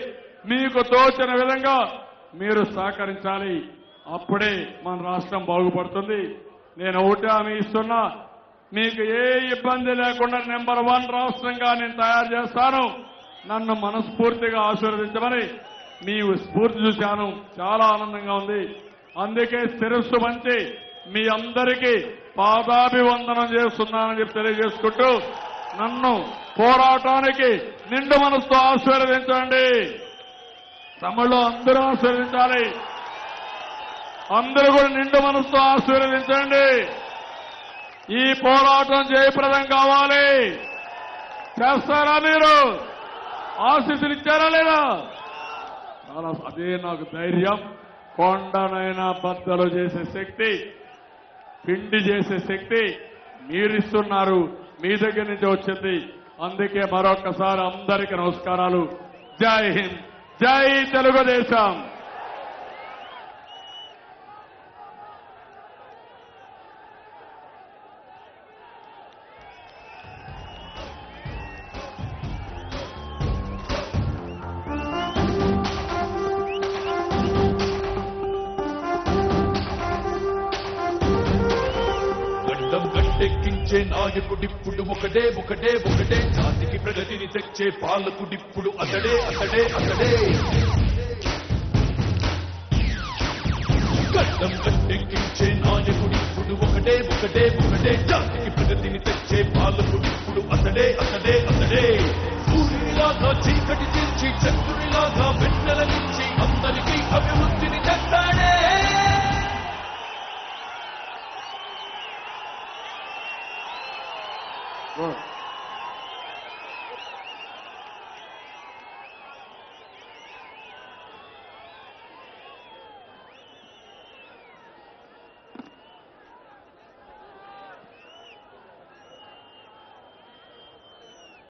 మీకు తోచిన విధంగా మీరు సహకరించాలి. అప్పుడే మన రాష్ట్రం బాగుపడుతుంది. నేను ఒకటే హామీ ఇస్తున్నా, మీకు ఏ ఇబ్బంది లేకుండా నెంబర్ 1 రాష్ట్రంగా నేను తయారు చేస్తాను. నన్ను మనస్ఫూర్తిగా ఆశీర్వదించమని మీ స్ఫూర్తి చూశాను, చాలా ఆనందంగా ఉంది. అందుకే శిరస్సు వంచి మీ అందరికీ పాదాభివందనం చేస్తున్నానని చెప్పి తెలియజేసుకుంటూ, నన్ను పోరాటానికి నిండు మనసుతో ఆశీర్వదించండి. తమలో అందరూ ఆశీర్వదించాలి, అందరూ కూడా నిండు మనసుతో ఆశీర్వదించండి. ఈ పోరాటం జయప్రదం కావాలి. చేస్తారా? మీరు ఆశీస్సులు ఇచ్చారా లేదా? చాలా, అదే నాకు ధైర్యం. కొండనైనా బద్దలు చేసే శక్తి, పిండి చేసే శక్తి మీరిస్తున్నారు, మీ దగ్గర నుంచి వచ్చింది. అందుకే మరొకసారి అందరికీ నమస్కారాలు. జై హింద్, జై తెలుగుదేశం. గట్టెక్కించే నాయకుడిప్పుడు ఒకటే ఒకటే ఒకటే, జాతికి ప్రగతిని తెచ్చే పాలకుడిప్పుడు అతడే అతడే అతడే. గడ్డం గట్టెక్కించే నాయకుడిప్పుడు ఒకటే ఒకటే ఒకటే, జాతికి ప్రగతిని తెచ్చే పాలకుడిప్పుడు అతడే అతడే అతడే. సూర్యునిలాగా చీకటి తీర్చి, చంద్రునిలాగా వెన్నెల నుంచి అందరికీ అభివృద్ధిని తెస్తాడే. Good.